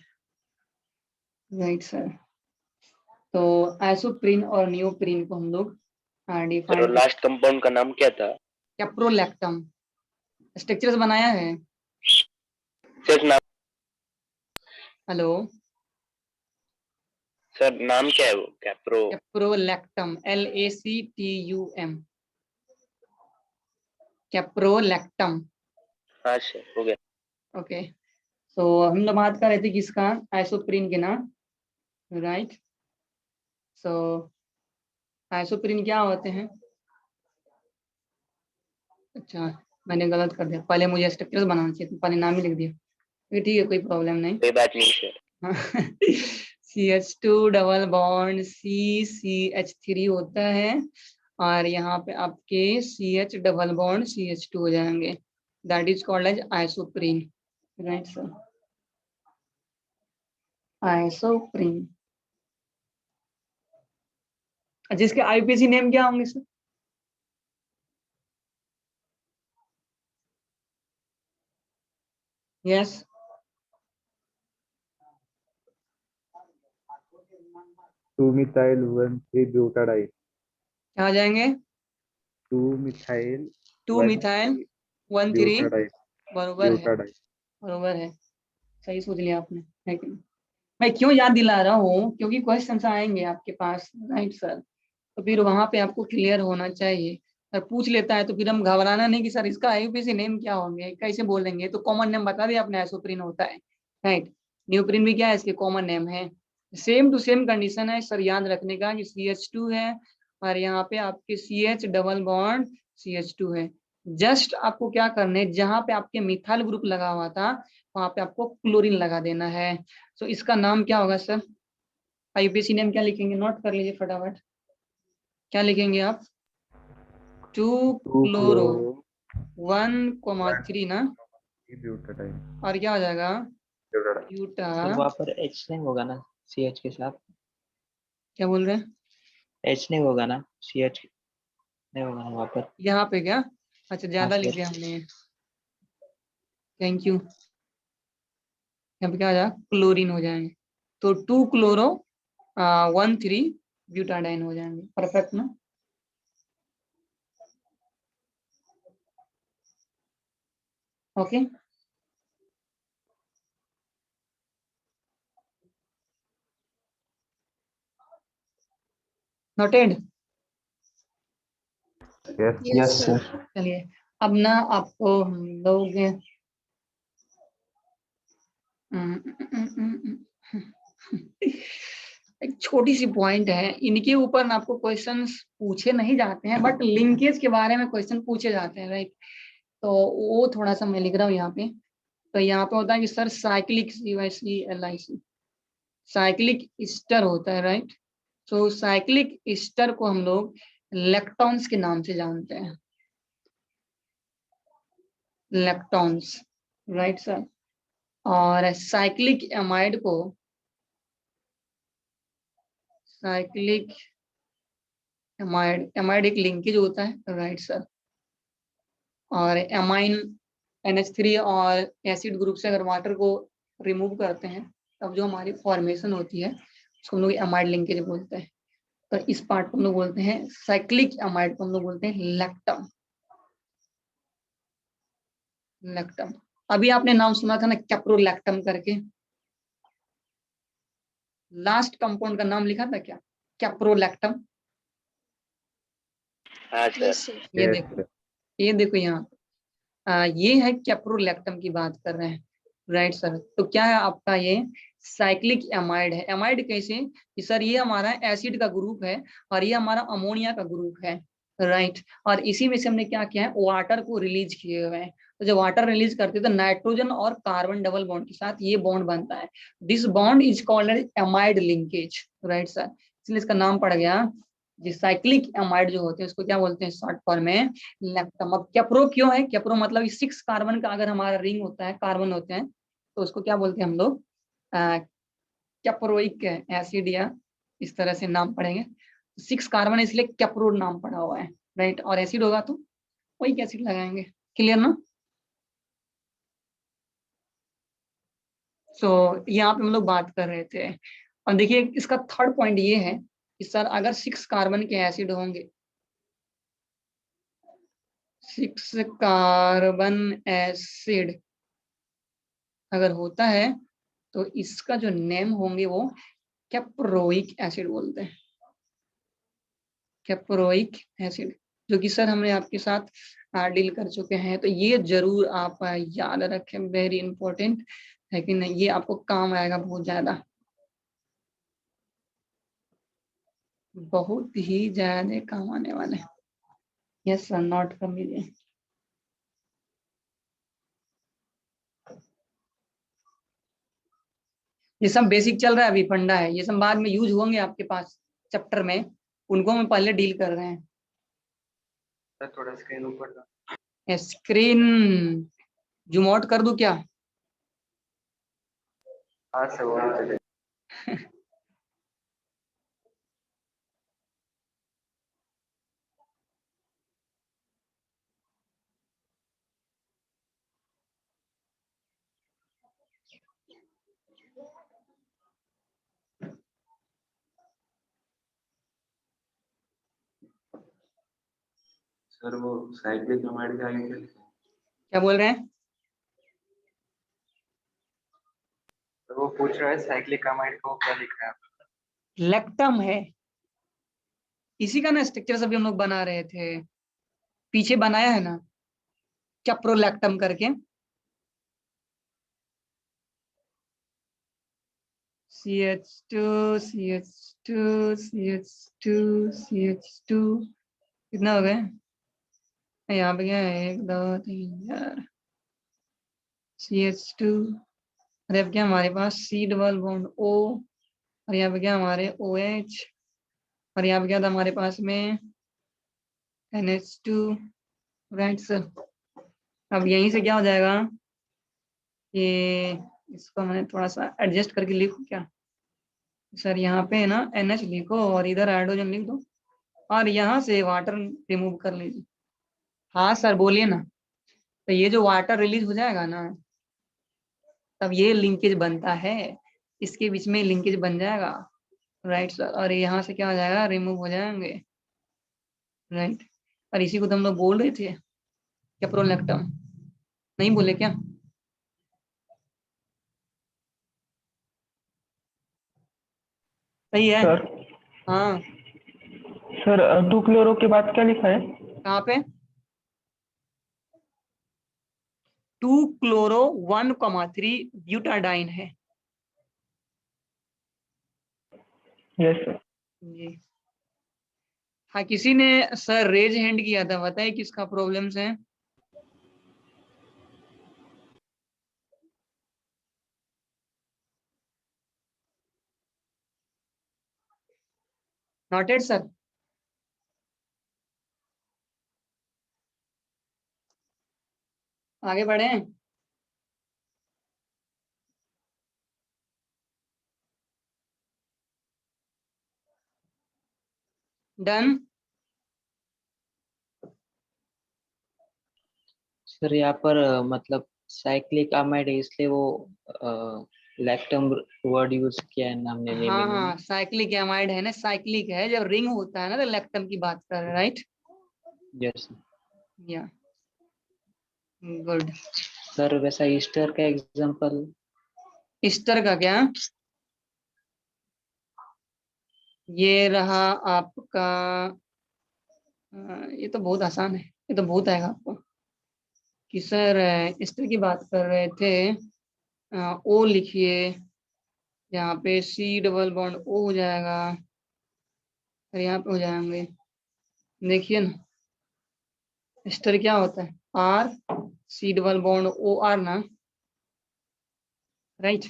राइट सर। तो आइसोप्रीन और नियोप्रीन को हम लोग सर डिफाइन लास्ट कंपाउंड का नाम क्या था? कैप्रोलैक्टम। स्ट्रक्चर्स बनाया है? सर नाम, हेलो, सर नाम क्या है वो? कैप्रो। Caprolactam, LACTUM, caprolactam. हाँ सर, हो गया। ओके, तो हम लोग बात कर रहे थे किसका? आइसोप्रीन के ना, राइट। सो आइसोप्रीन क्या होते हैं? अच्छा, मैंने गलत कर दिया, पहले मुझे स्ट्रक्चर बनाना चाहिए, तो पहले नाम ही लिख दिया। ठीक है, कोई प्रॉब्लम नहीं। कोई बात नहीं sir. CH2 double bond CCH3 होता है, और यहाँ पे आपके CH डबल बॉन्ड CH2 हो जाएंगे। That is called as isoprene, right sir. Isoprene, जिसके आईपीसी नेम क्या होंगे सर? यस, 2-methyl-1,3-butadiene, क्या आ जाएंगे? 2-methyl 2-methyl 1,3 butadiene, बरोबर है, butadiene। बरोबर है, सही सोच लिया आपने, है कि नहीं? मैं क्यों याद दिला रहा हूँ, क्योंकि क्वेश्चन आएंगे आपके पास, राइट सर, तो फिर वहां पे आपको क्लियर होना चाहिए। और पूछ लेता है तो फिर हम घबराना नहीं कि सर इसका आईयूपीएसी नेम क्या होंगे, कैसे बोलेंगे, तो कॉमन नेम बता दिया आपने, एसोप्रिन होता है, राइट। न्यूप्रिन भी क्या है, इसके कॉमन नेम है। सेम टू सेम कंडीशन है सर, याद रखने का कि CH2 है और यहाँ पे आपके CH डबल बॉन्ड CH2 है। जस्ट आपको क्या करना है, जहां पे आपके मिथाइल ग्रुप लगा हुआ था वहां पे आपको क्लोरीन लगा देना है। तो इसका नाम क्या होगा सर? आईयूपीएसी नेम क्या लिखेंगे, नोट कर लीजिए फटाफट, क्या लिखेंगे आप? 2-chloro 1,3 ना, 2-chloro-1,3-butadiene, और क्या हो जाएगा? butadiene। ब्यूटा, सर वहाँ पर H नहीं होगा ना CH के साथ? क्या बोल रहे हैं? H नहीं होगा ना, CH नहीं होगा ना वहाँ पर? यहाँ पे क्या? अच्छा, ज्यादा लिख सर। दिया हमने, थैंक यू। यहाँ पे क्या हो जाएगा? क्लोरीन हो जाएंगे, तो 2-chloro-1,3-butadiene हो जाएंगे, परफेक्ट ना? Okay, noted. Yes, Yes, sir. चलिए, अब ना आपको हम लोग एक छोटी सी पॉइंट है, इनके ऊपर ना आपको क्वेश्चंस पूछे नहीं जाते हैं, बट लिंकेज के बारे में क्वेश्चन पूछे जाते हैं, राइट। तो वो थोड़ा सा मैं लिख रहा हूँ यहाँ पे। तो यहाँ पे होता है कि sir cyclic CYCLIC, cyclic Easter होता है, राइट। तो साइक्लिक ईस्टर को हम लोग लेक्टॉन्स के नाम से जानते हैं, लेक्टॉन्स, राइट सर। और साइक्लिक एमाइड को, साइक्लिक एमाइड, एमाइड एक लिंकेज होता है, राइट सर। और एमाइन NH3 और एसिड ग्रुप से अगर वाटर को रिमूव करते हैं तब जो हमारी फॉर्मेशन होती है उसको हम लोग एमाइड लिंकेज बोलते हैं। तो इस पार्ट को हम लोग बोलते हैं साइक्लिक एमाइड को हम लोग बोलते हैं लैक्टम, लैक्टम। अभी आपने नाम सुना था ना कैप्रोलैक्टम करके, लास्ट कंपाउंड का नाम लिखा था क्या? कैप्रोलैक्टम। हाँ Yes, सर। sir. ये yes, देखो, sir। ये देखो यहाँ, ये है कैप्रोलैक्टम की बात कर रहे हैं, राइट सर। तो क्या है आपका, ये साइक्लिक एमाइड है। एमाइड कैसे कि सर ये हमारा एसिड का ग्रुप है और ये हमारा अमोनिया का ग्रुप है, राइट। और इसी में से हमने क्या किया है, वाटर को रिलीज किए हुए हैं। तो जब वाटर रिलीज करते हैं तो नाइट्रोजन और कार्बन डबल बॉन्ड के साथ ये बॉन्ड बनता है। This bond is called as amide linkage, right sir. इसलिए इसका नाम पड़ गया, जिस साइक्लिक एमाइड जो होते हैं उसको क्या बोलते हैं शॉर्ट फॉर्म में, लैक्टम। अब कैप्रो क्यों है? कैप्रो मतलब 6 कार्बन का अगर हमारा रिंग होता है, कार्बन होते हैं, तो उसको क्या बोलते हैं हम लोग, कैप्रोइक एसिड, या इस तरह से नाम पड़ेंगे। 6 कार्बन है इसलिए कैप्रो नाम पड़ा हुआ है, राइट। और एसिड होगा तो वही एसिड लगाएंगे, क्लियर ना? सो यहाँ पे हम लोग बात कर रहे थे। और देखिए इसका थर्ड पॉइंट ये है कि सर अगर 6 कार्बन के एसिड होंगे, 6 कार्बन एसिड अगर होता है तो इसका जो नेम होंगे वो कैप्रोइक एसिड बोलते हैं, कैप्रोइक एसिड, जो कि सर हमने आपके साथ डील कर चुके हैं। तो ये जरूर आप याद रखें, वेरी इंपॉर्टेंट है कि नहीं, ये आपको काम आएगा बहुत ज्यादा, बहुत ही ज्यादा काम आने वाले हैं। यस सर, नोट कर लीजिए। ये सब बेसिक चल रहा है, अभी फंडा है, ये सब बाद में यूज होंगे आपके पास चैप्टर में, उनको हम पहले डील कर रहे हैं। थोड़ा स्क्रीन ऊपर स्क्रीन जूम आउट कर दूं क्या? हाँ सर। सर वो साइक्लिक अमाइड के आगे क्या लिखा है? क्या बोल रहे हैं? तो वो पूछ रहा है साइक्लिक अमाइड को क्या लिखा है? लैक्टम है, इसी का ना स्ट्रक्चर सभी हम लोग बना रहे थे, पीछे बनाया है ना कैप्रोलैक्टम करके। CH2 CH2 CH2 CH2 कितना हो गया? यहाँ पे क्या है, 1 2 3 4 CH2। अरे अब क्या हमारे पास C डबल बॉन्ड O, और यहाँ पे क्या हमारे OH, और यहाँ पे क्या था हमारे पास में NH2। Right sir. अब यहीं से क्या हो जाएगा, ये इसको मैंने थोड़ा सा एडजस्ट करके लिखूं क्या सर? यहाँ पे ना NH लिखो और इधर हाइड्रोजन लिख दो, और यहाँ से वाटर रिमूव कर लीजिए। हाँ सर बोलिए ना। तो ये जो वाटर रिलीज हो जाएगा ना, तब ये लिंकेज बनता है, इसके बीच में लिंकेज बन जाएगा। Right sir. और यहाँ से क्या हो जाएगा, रिमूव हो जाएंगे। राइट। और इसी को तो हम लोग बोल रहे थे कैप्रोलैक्टम, नहीं बोले क्या? सही है। सर हाँ सर 2 क्लोरो के बाद क्या लिखा है? कहाँ पे? 2 क्लोरो 1,3 ब्यूटाडाइन है। Yes sir. जी हाँ, किसी ने सर रेज हैंड किया था, बताइए किसका प्रॉब्लम्स है? Noted sir. आगे बढ़े। डन। सर यहाँ पर मतलब साइक्लिक अमाइड है इसलिए वो लैक्टम वर्ड यूज किया है ना हमने हाँ नेमिंग में। हाँ, साइक्लिक एमाइड है ना, साइक्लिक है, जब रिंग होता है ना तो लैक्टम की बात कर रहे हैं। राइट। यस या गुड। सर। वैसा ईस्टर का एग्जांपल? ईस्टर का क्या? ये रहा आपका, ये तो बहुत आसान है, ये तो बहुत आएगा आपको कि सर ईस्टर की बात कर रहे थे। ओ लिखिए, यहाँ पे C डबल बॉन्ड O हो जाएगा, और यहाँ पे हो जाएंगे, देखिए ना ईस्टर क्या होता है, R C double bond OR ना। राइट।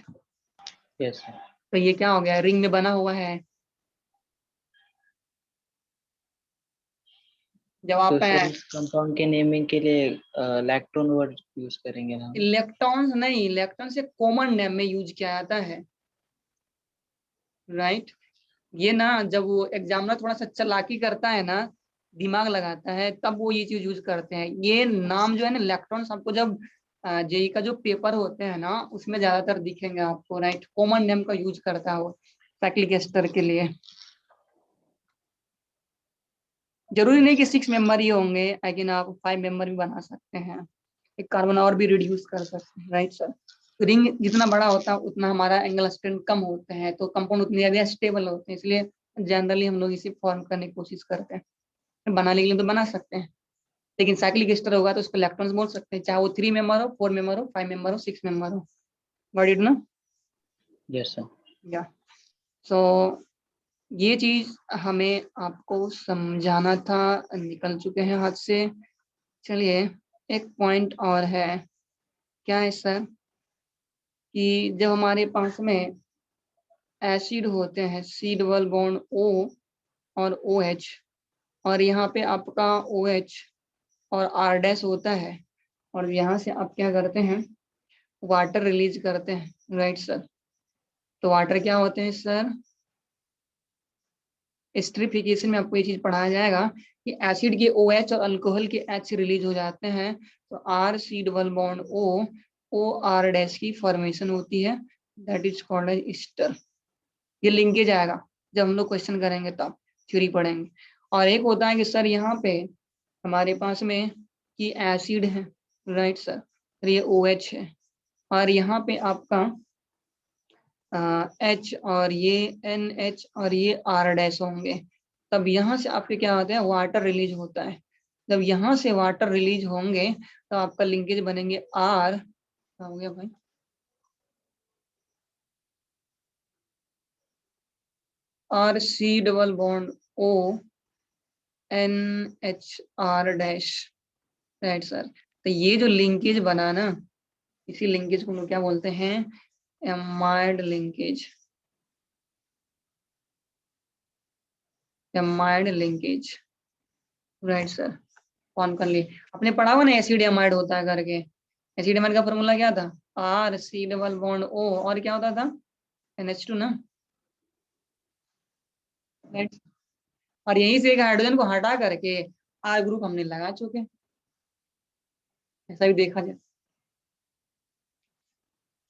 Yes sir. तो ये क्या हो गया, रिंग में बना हुआ है। जब तो आप सर इस कंपाउंड के नेमिंग के लिए लैक्टोन वर्ड यूज करेंगे ना? इलेक्ट्रॉन्स नहीं, इलेक्ट्रॉन से कॉमन नेम में यूज किया जाता है। राइट। ये ना जब वो एग्जामिनर थोड़ा सा चालाकी करता है ना, दिमाग लगाता है, तब वो ये चीज यूज करते हैं। ये नाम जो है ना इलेक्ट्रॉन्स, आपको जब जेई का जो पेपर होते हैं ना उसमें ज्यादातर दिखेंगे आपको। राइट। कॉमन नेम का यूज करता है वो साइक्लिक एस्टर के लिए। जरूरी नहीं कि 6 मेंबर ही होंगे, लेकिन आप 5 मेंबर भी बना सकते हैं, एक कार्बन और भी रिड्यूस कर सकते हैं। Right sir. रिंग जितना बड़ा होता है उतना हमारा एंगल स्ट्रेंथ कम होते हैं, तो कंपाउंड उतने ज्यादा स्टेबल होते हैं, इसलिए जनरली हम लोग इसे फॉर्म करने की कोशिश करते हैं। बनाने के लिए तो बना सकते हैं, लेकिन साइक्लिक एस्टर होगा तो उसको इलेक्ट्रॉन्स बोल सकते हैं, चाहे वो 3 मेंबर हो, 4 मेंबर हो, 5 मेंबर हो, 6 मेंबर हो। गॉट इट ना? Yes sir. या सो ये चीज हमें आपको समझाना था, निकल चुके हैं हाथ से। चलिए एक पॉइंट और है, क्या है सर, कि जब हमारे पास में एसिड होते हैं C डबल बॉन्ड O और OH, और यहाँ पे आपका OH और R डैश होता है, और यहाँ से आप क्या करते हैं, वाटर रिलीज करते हैं। Right sir. तो वाटर क्या होते हैं सर, एस्टरिफिकेशन में आपको ये चीज पढ़ाया जाएगा कि एसिड के OH और अल्कोहल के H रिलीज हो जाते हैं, तो R C double bond O, O R dash की फॉर्मेशन होती है, that is called as ester. ये लिंकेज आएगा जब हम लोग क्वेश्चन करेंगे तब थ्योरी पढ़ेंगे। और एक होता है कि सर यहाँ पे हमारे पास में कि एसिड है, राइट सर, ये OH है और यहाँ पे आपका H और ये NH और ये R डैश होंगे, तब यहाँ से आपके क्या होता है, वाटर रिलीज होता है। जब यहाँ से वाटर रिलीज होंगे तो आपका लिंकेज बनेंगे R, क्या हो गया भाई, RC double bond O NHR dash, right sir. तो ये जो लिंकेज बना ना, इसी लिंकेज को हम लोग क्या बोलते हैं, amide linkage, amide linkage, right sir. कौन कर लिए, आपने पढ़ा हुआ ना एसिड एमाइड होता है करके। एसिड एमाइड का फॉर्मूला क्या था, RC डबल बॉन्ड O और क्या होता था, NH2 ना, राइट। और यहीं से एक हाइड्रोजन को हटा करके R ग्रुप हमने लगा चुके, ऐसा भी देखा जाए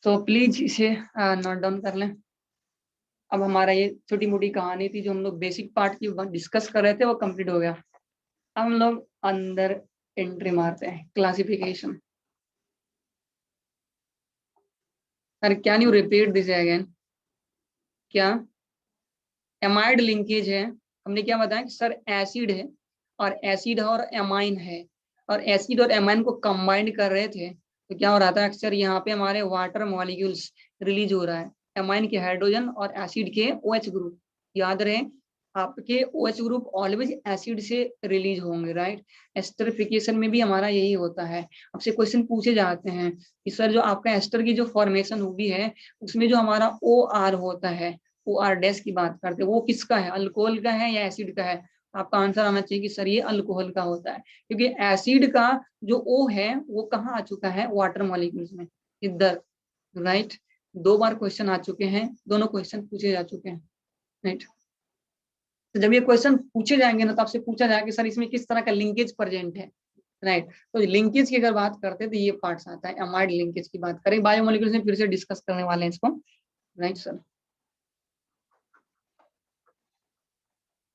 तो प्लीज इसे नोट डाउन कर लें। अब हमारा ये छोटी मोटी कहानी थी जो हम लोग बेसिक पार्ट की डिस्कस कर रहे थे, वो कंप्लीट हो गया। अब हम लोग अंदर एंट्री मारते हैं, classification. Sir can you repeat this again, क्या एमाइड लिंकेज है, हमने क्या बताया कि सर एसिड है और एसिड है और एमाइन है, और एसिड और एमाइन को कंबाइंड कर रहे थे तो क्या हो रहा था, अक्सर यहाँ पे हमारे वाटर मॉलिक्यूल्स रिलीज हो रहा है, एमाइन के हाइड्रोजन और एसिड के OH ग्रुप। याद रहे आपके OH ग्रुप ऑलवेज एसिड से रिलीज होंगे, राइट। एस्टरिफिकेशन में भी हमारा यही होता है। आपसे क्वेश्चन पूछे जाते हैं कि सर जो आपका एस्टर की जो फॉर्मेशन हुई है उसमें जो हमारा OR होता है, OR डैश की बात करते हैं, वो किसका है, अल्कोहल का है या एसिड का है। आपका आंसर आना चाहिए कि सर ये अल्कोहल का होता है, क्योंकि एसिड का जो O है वो कहाँ आ चुका है, वाटर मॉलिक्यूल्स में, इधर, राइट। 2 बार क्वेश्चन आ चुके हैं, दोनों क्वेश्चन पूछे जा चुके हैं, राइट। तो जब ये क्वेश्चन पूछे जाएंगे ना तो आपसे पूछा जाएगा कि सर इसमें किस तरह का लिंकेज प्रेजेंट है, राइट। तो लिंकेज की अगर बात करते हैं तो ये पार्ट्स आता है, एमाइड लिंकेज की बात करें, बायोमोलिक्यूल्स में फिर से डिस्कस करने वाले हैं इसको, right sir.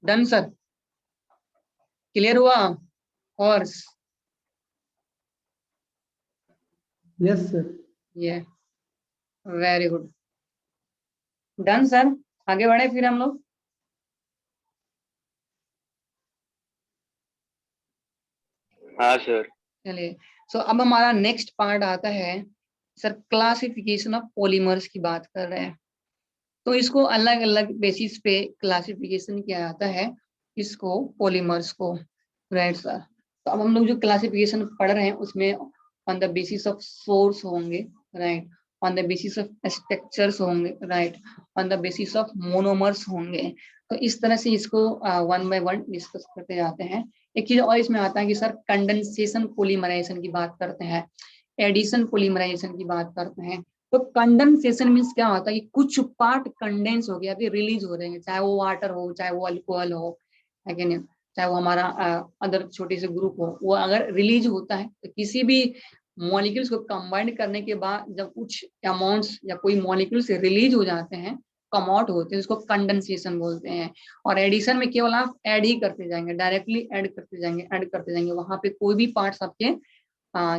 Done sir, clear हुआ हॉर्स, यस सर। ये वेरी गुड, डन सर। आगे बढ़े फिर हम लोग, हाँ सर। चलिए। सो अब हमारा नेक्स्ट पार्ट आता है सर, क्लासिफिकेशन ऑफ पॉलीमर्स की बात कर रहे हैं। तो इसको अलग अलग बेसिस पे क्लासिफिकेशन किया जाता है, इसको पॉलीमर्स को, राइट सर। तो अब हम लोग जो क्लासिफिकेशन पढ़ रहे हैं उसमें on the basis of source होंगे, right, on the basis of structures होंगे, right, on the basis of monomers होंगे। तो इस तरह से इसको 1 बाय 1 डिस्कस करते जाते हैं। एक चीज और इसमें आता है कि सर कंडेंसेशन पॉलीमराइजेशन की बात करते हैं, एडिशन पॉलीमराइजेशन की बात करते हैं। तो कंडेंसेशन मीन्स क्या होता है कि कुछ पार्ट कंडेंस हो गया, अभी रिलीज हो रहे हैं, चाहे वो वाटर हो, चाहे वो अल्कोहल हो, है कि नहीं, चाहे वो हमारा अदर छोटे से ग्रुप हो, वो अगर रिलीज होता है तो किसी भी मॉलिक्यूल्स को कंबाइन करने के बाद जब कुछ अमाउंट्स या कोई मॉलिक्यूल से रिलीज हो जाते हैं, कम आउट होते हैं, उसको कंडेंसेशन बोलते हैं। और एडिशन में केवल आप ऐड ही करते जाएंगे, डायरेक्टली ऐड करते जाएंगे, ऐड करते जाएंगे, वहां पे कोई भी पार्ट्स आपके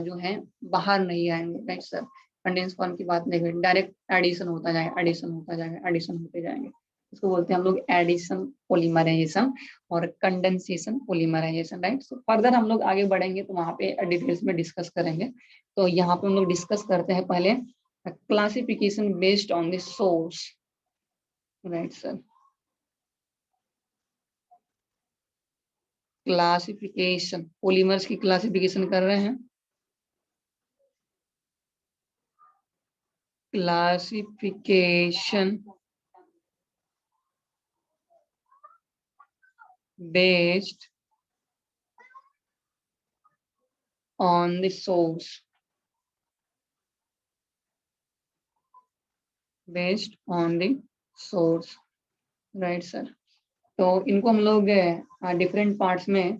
जो है बाहर नहीं आएंगे, राइट सर। कंडेंस फॉर्म की बात नहीं करें, डायरेक्ट एडिशन होता जाएगा, एडिशन होता जाएगा, एडिशन होते जाएंगे, इसको बोलते हैं हम लोग एडिशन पॉलीमराइजेशन और condensation polymerization, right. So further हम लोग आगे बढ़ेंगे तो वहाँ पे डिटेल्स में डिस्कस करेंगे। तो यहाँ पे हम लोग डिस्कस करते हैं पहले classification based on the source, right sir. Classification polymers की क्लासिफिकेशन कर रहे हैं, classification based on the source, based on the source, right sir। तो इनको हम लोग डिफरेंट पार्ट्स में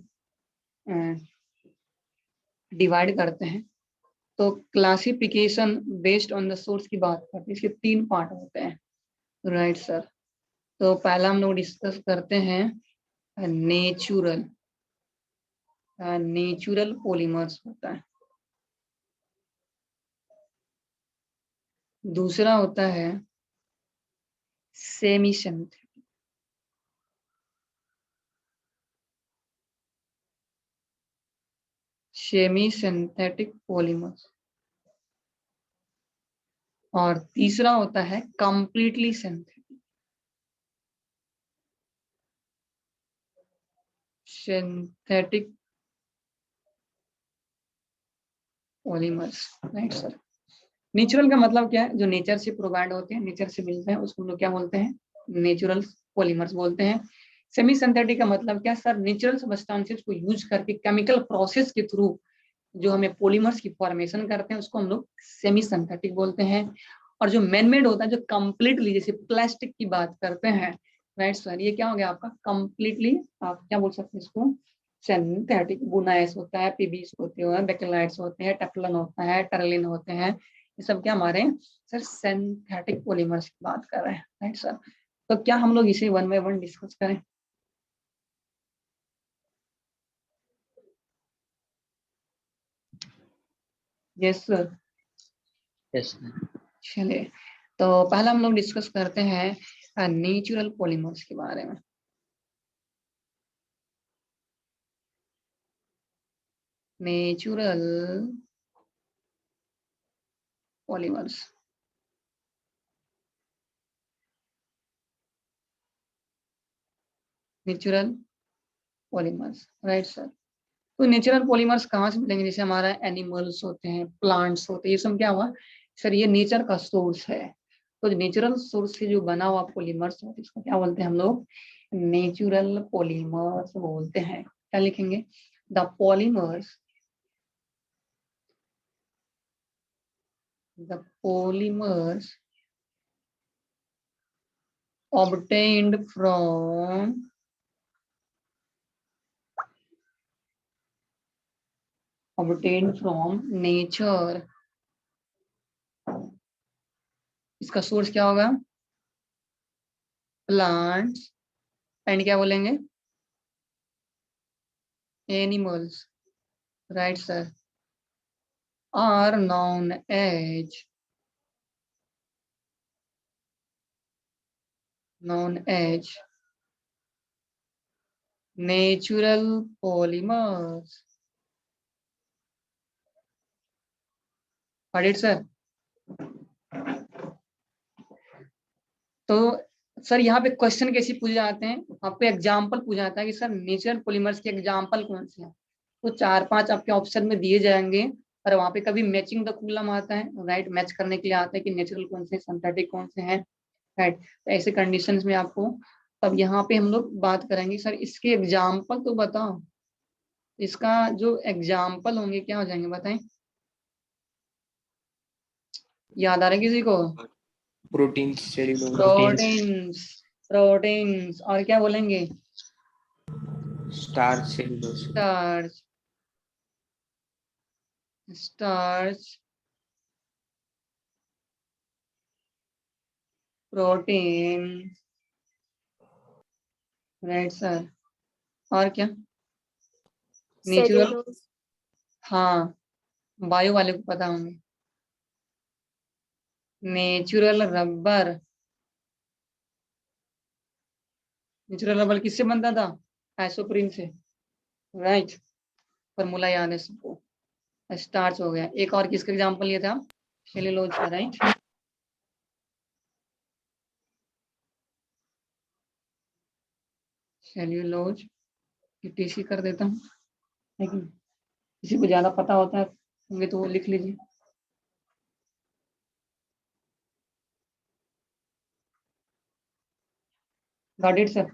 डिवाइड करते हैं। तो classification based on the source की बात करते हैं, इसके 3 पार्ट होते हैं, राइट सर। तो पहला हम लोग डिस्कस करते हैं नेचुरल नेचुरल पॉलीमर्स होता है। दूसरा होता है semi synthetic, semi synthetic polymers. और तीसरा होता है completely synthetic, synthetic polymers, right sir. Natural का मतलब क्या है? जो नेचर से प्रोवाइड होते हैं, नेचर से मिलते हैं, उसको हम लोग क्या बोलते हैं? नेचुरल पॉलीमर्स बोलते हैं। सेमी सिंथेटिक का मतलब क्या सर? नेचुरल सब्सटेंसेस को यूज करके केमिकल प्रोसेस के थ्रू जो हमें पॉलीमर्स की फॉर्मेशन करते हैं, उसको हम लोग सेमी सिंथेटिक बोलते हैं। और जो मैन मेड होता है, जो कंप्लीटली, जैसे प्लास्टिक की बात करते हैं, राइट सर, ये क्या हो गया आपका? कंप्लीटली, आप क्या बोल सकते हैं इसको? सिंथेटिक। बुनाइस होता है, पीबीस होते हैं, बेकेलाइट्स होते हैं, टेफ्लॉन होता है, टर्लिन होते हैं, ये सब क्या हमारे सर सिंथेटिक पॉलीमर्स की बात कर रहे हैं, राइट सर। तो क्या हम लोग इसे 1 बाय 1 डिस्कस करें? Yes sir. यस। चलिए, तो पहला हम लोग डिस्कस करते हैं नेचुरल पॉलीमर्स के बारे में। Natural polymers, natural polymers, right sir. तो नेचुरल पॉलीमर्स कहाँ से मिलेंगे? जैसे हमारा एनिमल्स होते हैं, प्लांट्स होते हैं, ये सब क्या हुआ सर? ये नेचर का सोर्स है। तो नेचुरल सोर्स से जो बना हुआ पॉलीमर्स होता है, इसको क्या बोलते हैं हम लोग? नेचुरल पॉलीमर्स बोलते हैं। क्या लिखेंगे? The polymers, the polymers obtained from nature, इसका सोर्स क्या होगा? प्लांट्स एंड क्या बोलेंगे? Animals, right sir, are known as natural polymers, got it sir. तो सर यहाँ पे क्वेश्चन कैसे पूछे जाते हैं? आपको एग्जाम्पल पूछा जाता है कि सर नेचुरल पॉलीमर्स के एग्जाम्पल कौन से हैं? तो 4-5 आपके ऑप्शन में दिए जाएंगे, और वहाँ पे कभी मैचिंग द कॉलम आता है, राइट, मैच करने के लिए आता है कि नेचुरल कौन से, सिंथेटिक कौन से हैं, राइट। तो ऐसे कंडीशंस में आपको, तब यहाँ पे हम लोग बात करेंगे सर इसके एग्जाम्पल तो बताओ। इसका जो एग्जाम्पल होंगे क्या हो जाएंगे बताएं? याद आ रहा है किसी को? प्रोटीन्स, सेल्यूलोज, प्रोटीन्स, प्रोटीन्स, और क्या बोलेंगे? Starch, cellulose, starch, starch, protein, right sir. और क्या? Natural, cellulose. हाँ, बायो वाले को पता होंगे। नेचुरल रबर, नेचुरल रबर किससे बनता था? आइसोप्रीन से, राइट। फॉर्मूला याद है सबको। स्टार्च हो गया। एक और किसका एग्जांपल लिया था? सेल्यूलोज का, राइट। सेल्यूलोज, टीसी कर देता हूँ, लेकिन किसी को ज्यादा पता होता है होंगे तो वो लिख लीजिए। Got it sir.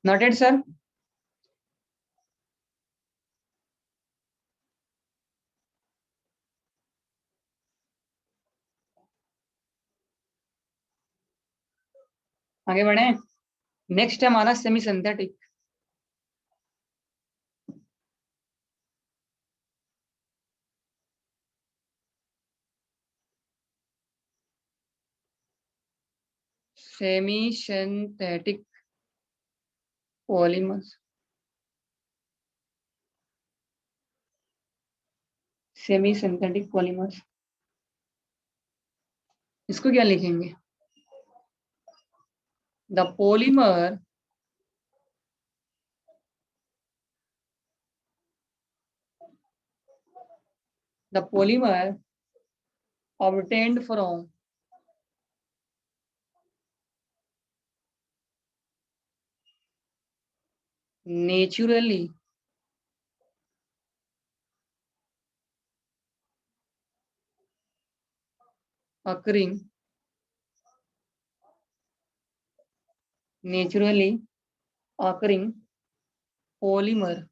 Not it sir. आगे बढ़े। नेक्स्ट है हमारा semi synthetic. Semi synthetic polymers, semi synthetic polymers, इसको क्या लिखेंगे? The polymer obtained from naturally occurring polymer,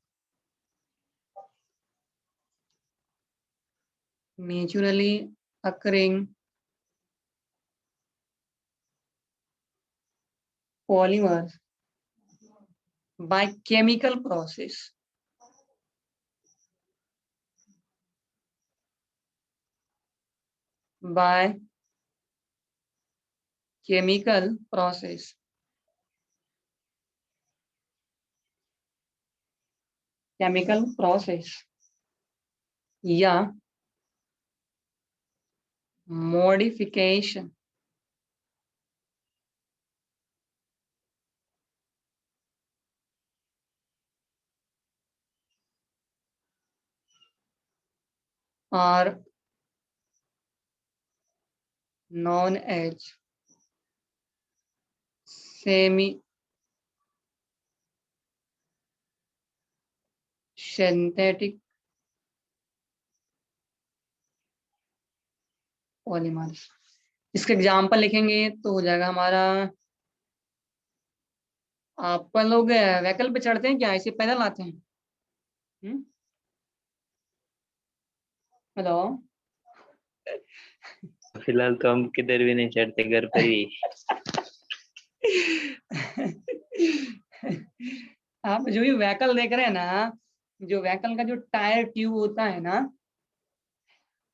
naturally occurring polymers by chemical process, by chemical process, chemical process या modification are known as semi synthetic polymers. इसका example लिखेंगे तो हो जाएगा हमारा, आप लोग व्हीकल पे चढ़ते हैं क्या, ऐसे पैदल आते हैं? हेलो, फिलहाल तो हम किधर भी नहीं चढ़ते, घर पर ही। आप जो भी व्हीकल देख रहे हैं ना, जो व्हीकल का जो टायर ट्यूब होता है ना,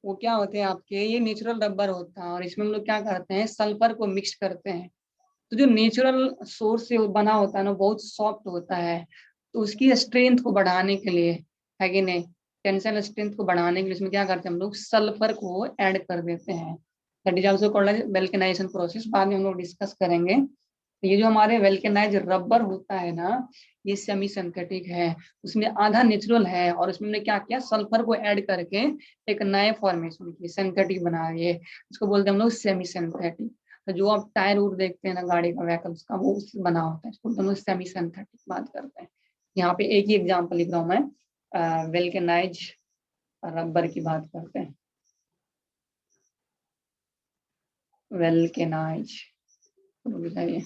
वो क्या होते हैं आपके, ये नेचुरल रबर होता है और इसमें हम लोग क्या करते हैं, सल्फर को मिक्स करते हैं। तो जो नेचुरल सोर्स से बना होता है ना, बहुत सॉफ्ट होता है, तो उसकी स्ट्रेंथ को बढ़ाने के लिए, है कि नहीं, टेंसाइल स्ट्रेंथ को बढ़ाने के लिए इसमें क्या करते हैं हम लोग, सल्फर को ऐड कर देते हैं। That is also called vulcanisation process, बाद में हम लोग डिस्कस करेंगे। तो ये जो हमारे वेल्केनाइज रबर होता है ना, ये सेमी सिंथेटिक है, उसमें आधा नेचुरल है और उसमें हमने क्या किया, सल्फर को ऐड करके एक नए फॉर्मेशन की सिंथेटिक बना दिए, इसको बोलते हैं हम लोग सेमी सिंथेटिक। तो जो आप टायर उर देखते हैं ना गाड़ी का, व्हीकल्स का, वो उससे बना होता है, इसको हम लोग सेमी सिंथेटिक बात करते हैं। यहाँ पे एक ही एग्जांपल लिख रहा हूँ मैं, वेल्केनाइज रबर की बात करते हैं। वेल्केनाइज बताइए,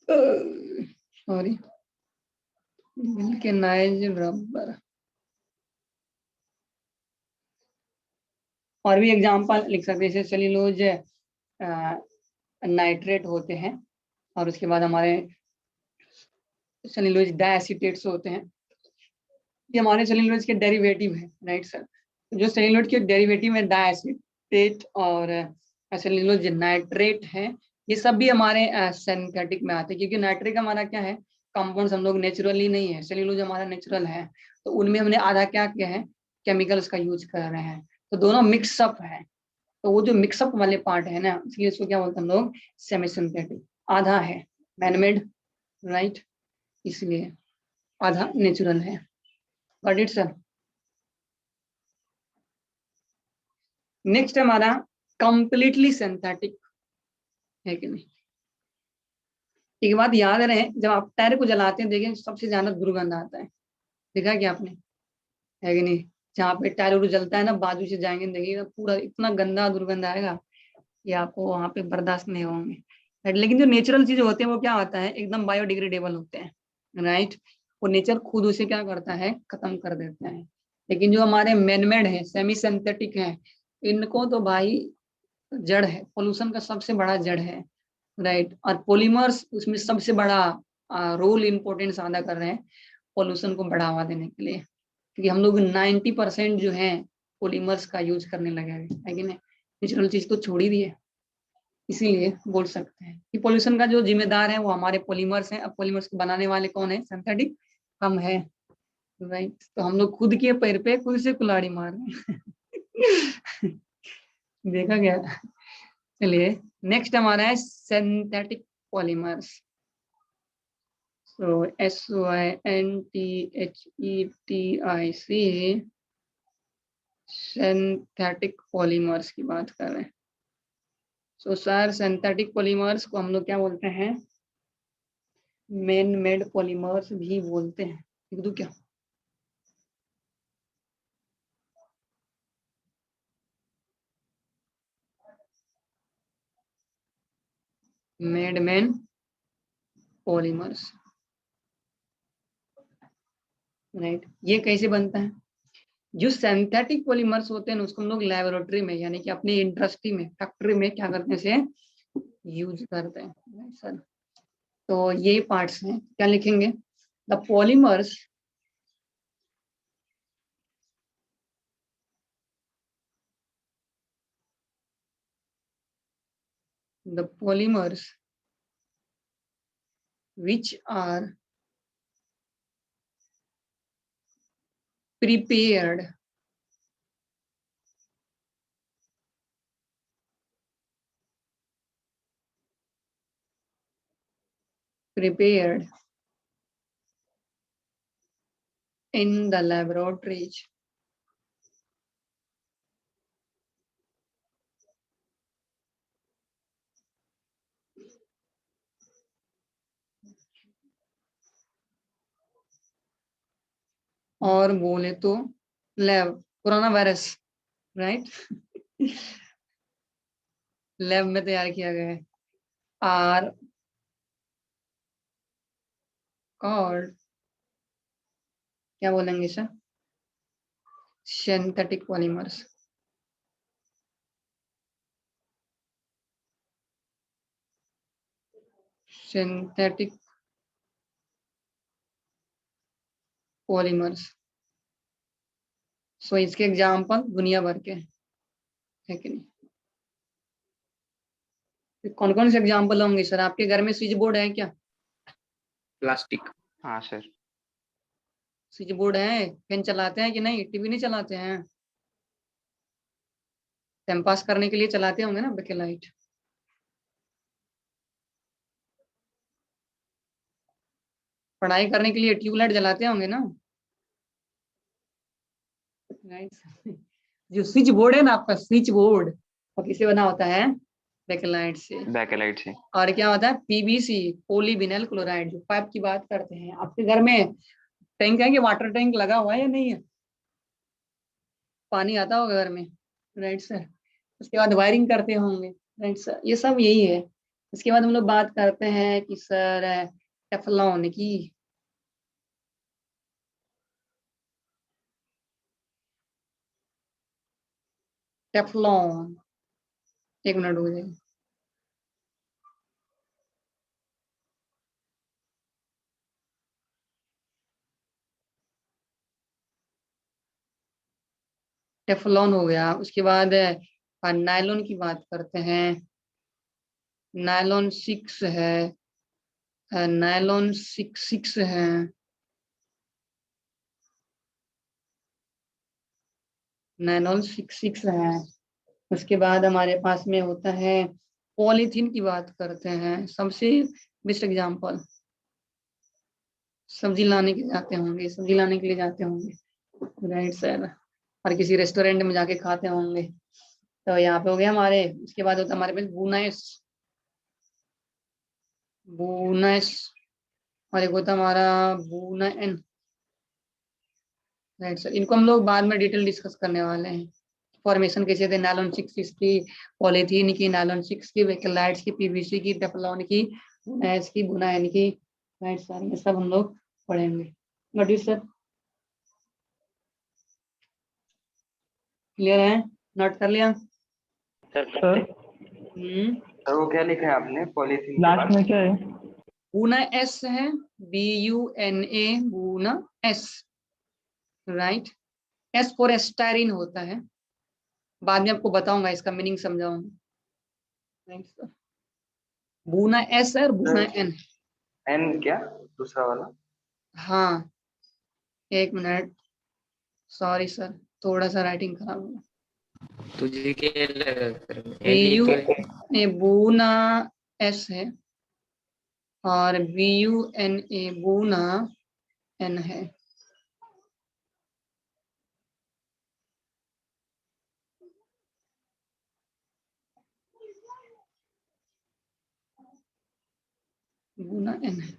सॉरी, वेल्केनाइज रबर। और भी एग्जांपल लिख सकते हैं, जैसे सेल्यूलोज नाइट्रेट होते हैं और उसके बाद हमारे सेल्यूलोज डायसिटेट्स होते हैं, ये हमारे सेल्यूलोज के डेरिवेटिव है, राइट सर। जो सेल्यूलोज के डेरिवेटिव है डायसिटेट और सेल्यूलोज नाइट्रेट है, ये सब भी हमारे सिंथेटिक में आते हैं, क्योंकि नाइट्रिक हमारा क्या है, कंपाउंड्स हम लोग नेचुरली नहीं है, सेल्यूलोज हमारा नेचुरल है, तो उनमें हमने आधा क्या किया है, केमिकल्स का यूज कर रहे हैं, तो दोनों मिक्सअप है। तो वो जो मिक्सअप वाले पार्ट है ना, इसलिए इसको क्या बोलते हैं हम लोग, सेमी सिंथेटिक। आधा है मैनमेड, राइट, इसलिए आधा नेचुरल है। Got it sir. नेक्स्ट हमारा कंप्लीटली सिंथेटिक, है कि नहीं। एक बात याद रहे, जब आप टायर को जलाते हैं देखें सबसे ज्यादा दुर्गंध आता है, देखा क्या आपने, है कि नहीं। जहाँ पे टायर उर जलता है ना, बाजू से जाएंगे देखिएगा पूरा इतना गंदा दुर्गंध आएगा कि आपको वहां पे बर्दाश्त नहीं होंगे। लेकिन जो नेचुरल चीज होते हैं वो क्या होता है, एकदम बायोडिग्रेडेबल होते हैं, राइट। वो नेचर खुद उसे क्या करता है, खत्म कर देता है। लेकिन जो हमारे मैनमेड है, सेमी सिंथेटिक है, इनको तो भाई जड़ है, पोल्यूशन का सबसे बड़ा जड़ है, राइट। और पॉलीमर्स उसमें सबसे बड़ा रोल इम्पोर्टेंस अदा कर रहे हैं पोल्यूशन को बढ़ावा देने के लिए, क्योंकि हम लोग 90% जो है पॉलीमर्स का यूज करने लगे है कि नहीं, नेचुरल चीज तो छोड़ ही दी है। इसीलिए बोल सकते हैं कि पोल्यूशन का जो जिम्मेदार है वो हमारे पॉलीमर्स हैं। अब पॉलीमर्स को बनाने वाले कौन है, सिंथेटिक हम है, राइट। तो हम लोग खुद के पैर पे खुद से कुल्हाड़ी मार रहे हैं देखा गया। चलिए नेक्स्ट हमारा है सिंथेटिक पॉलीमर्स। सो SYNTHETIC सिंथेटिक पॉलीमर्स की बात कर रहे हैं। सो सर सिंथेटिक पॉलीमर्स को हम लोग क्या बोलते हैं, मैन मेड पॉलीमर्स भी बोलते हैं। लिख दूं क्या, मेड मैन पॉलीमर्स, राइट। ये कैसे बनता है, जो सिंथेटिक पॉलीमर्स होते हैं उसको हम लोग लेबोरेटरी में यानी कि अपनी इंडस्ट्री में, फैक्ट्री में क्या करते हैं, से यूज करते हैं, राइट सर। तो ये पार्ट्स हैं, क्या लिखेंगे, the polymers which are prepared in the laboratories और बोले तो lab, corona virus, right lab में तैयार किया गया है, आर कॉल्ड, क्या बोलेंगे sir, synthetic polymers. Synthetic polymers. So इसके एग्जाम्पल दुनिया भर के है कि नहीं, कौन कौन से एग्जाम्पल होंगे सर, आपके घर में स्विच बोर्ड है क्या, प्लास्टिक। हाँ सर। स्विच बोर्ड है, फैन चलाते हैं कि नहीं, टीवी नहीं चलाते हैं, टाइम पास करने के लिए चलाते होंगे ना बेके लाइट, पढ़ाई करने के लिए ट्यूबलाइट जलाते होंगे ना, राइट। जो स्विच बोर्ड है ना आपका, स्विच बोर्ड वो किससे बना होता है, बेकेलाइट से। बैकेलाइट से। और क्या होता है, पीवीसी, पॉलीविनाइल क्लोराइड। जो पाइप की बात करते हैं, आपके घर में टैंक है कि वाटर टैंक लगा हुआ है या नहीं है, पानी आता होगा घर में, राइट सर। उसके बाद वायरिंग करते होंगे, राइट सर, ये सब यही है। उसके बाद हम लोग बात करते हैं कि सर टेफलॉन की, टेफलॉन, एक मिनट हो जाएगा, टेफलॉन हो गया। उसके बाद नायलॉन की बात करते हैं, नायलॉन 6 है, नायलॉन 6 है, नायलॉन 6 है। उसके बाद हमारे पास में होता है पॉलीथीन की बात करते हैं, सबसे बेस्ट एग्जांपल, सब्जी लाने के जाते होंगे, सब्जी लाने के लिए जाते होंगे, राइट सर, और किसी रेस्टोरेंट में जाके खाते होंगे। तो यहाँ पे हो गया हमारे। उसके बाद होता है हमारे पास बुनाइस, बुनाइस, और एक होता है हमारा बुनाइन, राइट सर। इनको हम लोग बाद में डिटेल डिस्कस करने वाले हैं, फॉर्मेशन कैसे थे, नायलॉन 6 की, पॉलीथीन की, नायलॉन 6 की, बेकेलाइट्स की, पीवीसी की, टेफलॉन की, बुनाइस की, बुनाइन की, राइट सर, ये सब हम लोग पढ़ेंगे। What is sir? क्लियर है? नोट कर लिया? सर सर सर वो क्या लिखा है आपने पॉलीथीन के लास्ट बाद? में क्या है? बूना एस है, BUNA buna S, right. S for styrene होता है, बाद में आपको बताऊंगा, इसका मीनिंग समझाऊंगा। राइट सर, बूना एस है और बूना एन। एन क्या दूसरा वाला? हाँ, एक मिनट, सॉरी सर, थोड़ा सा राइटिंग खराब हुआ। तुझे क्या लगा सर? BUNA बूना एस है और BUNA बूना एन है। बूना एन है,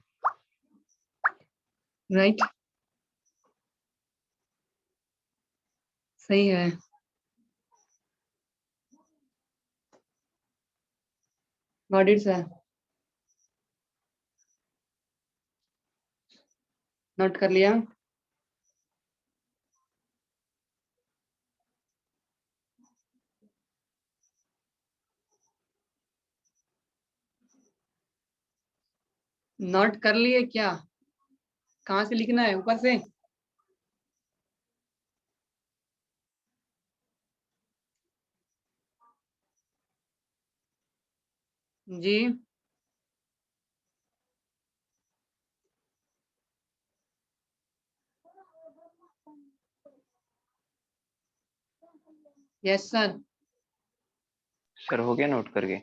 राइट, सही है। Got it sir? नोट कर लिया? नोट कर लिए क्या? कहाँ से लिखना है, ऊपर से? जी यस सर। सर हो गया नोट करके?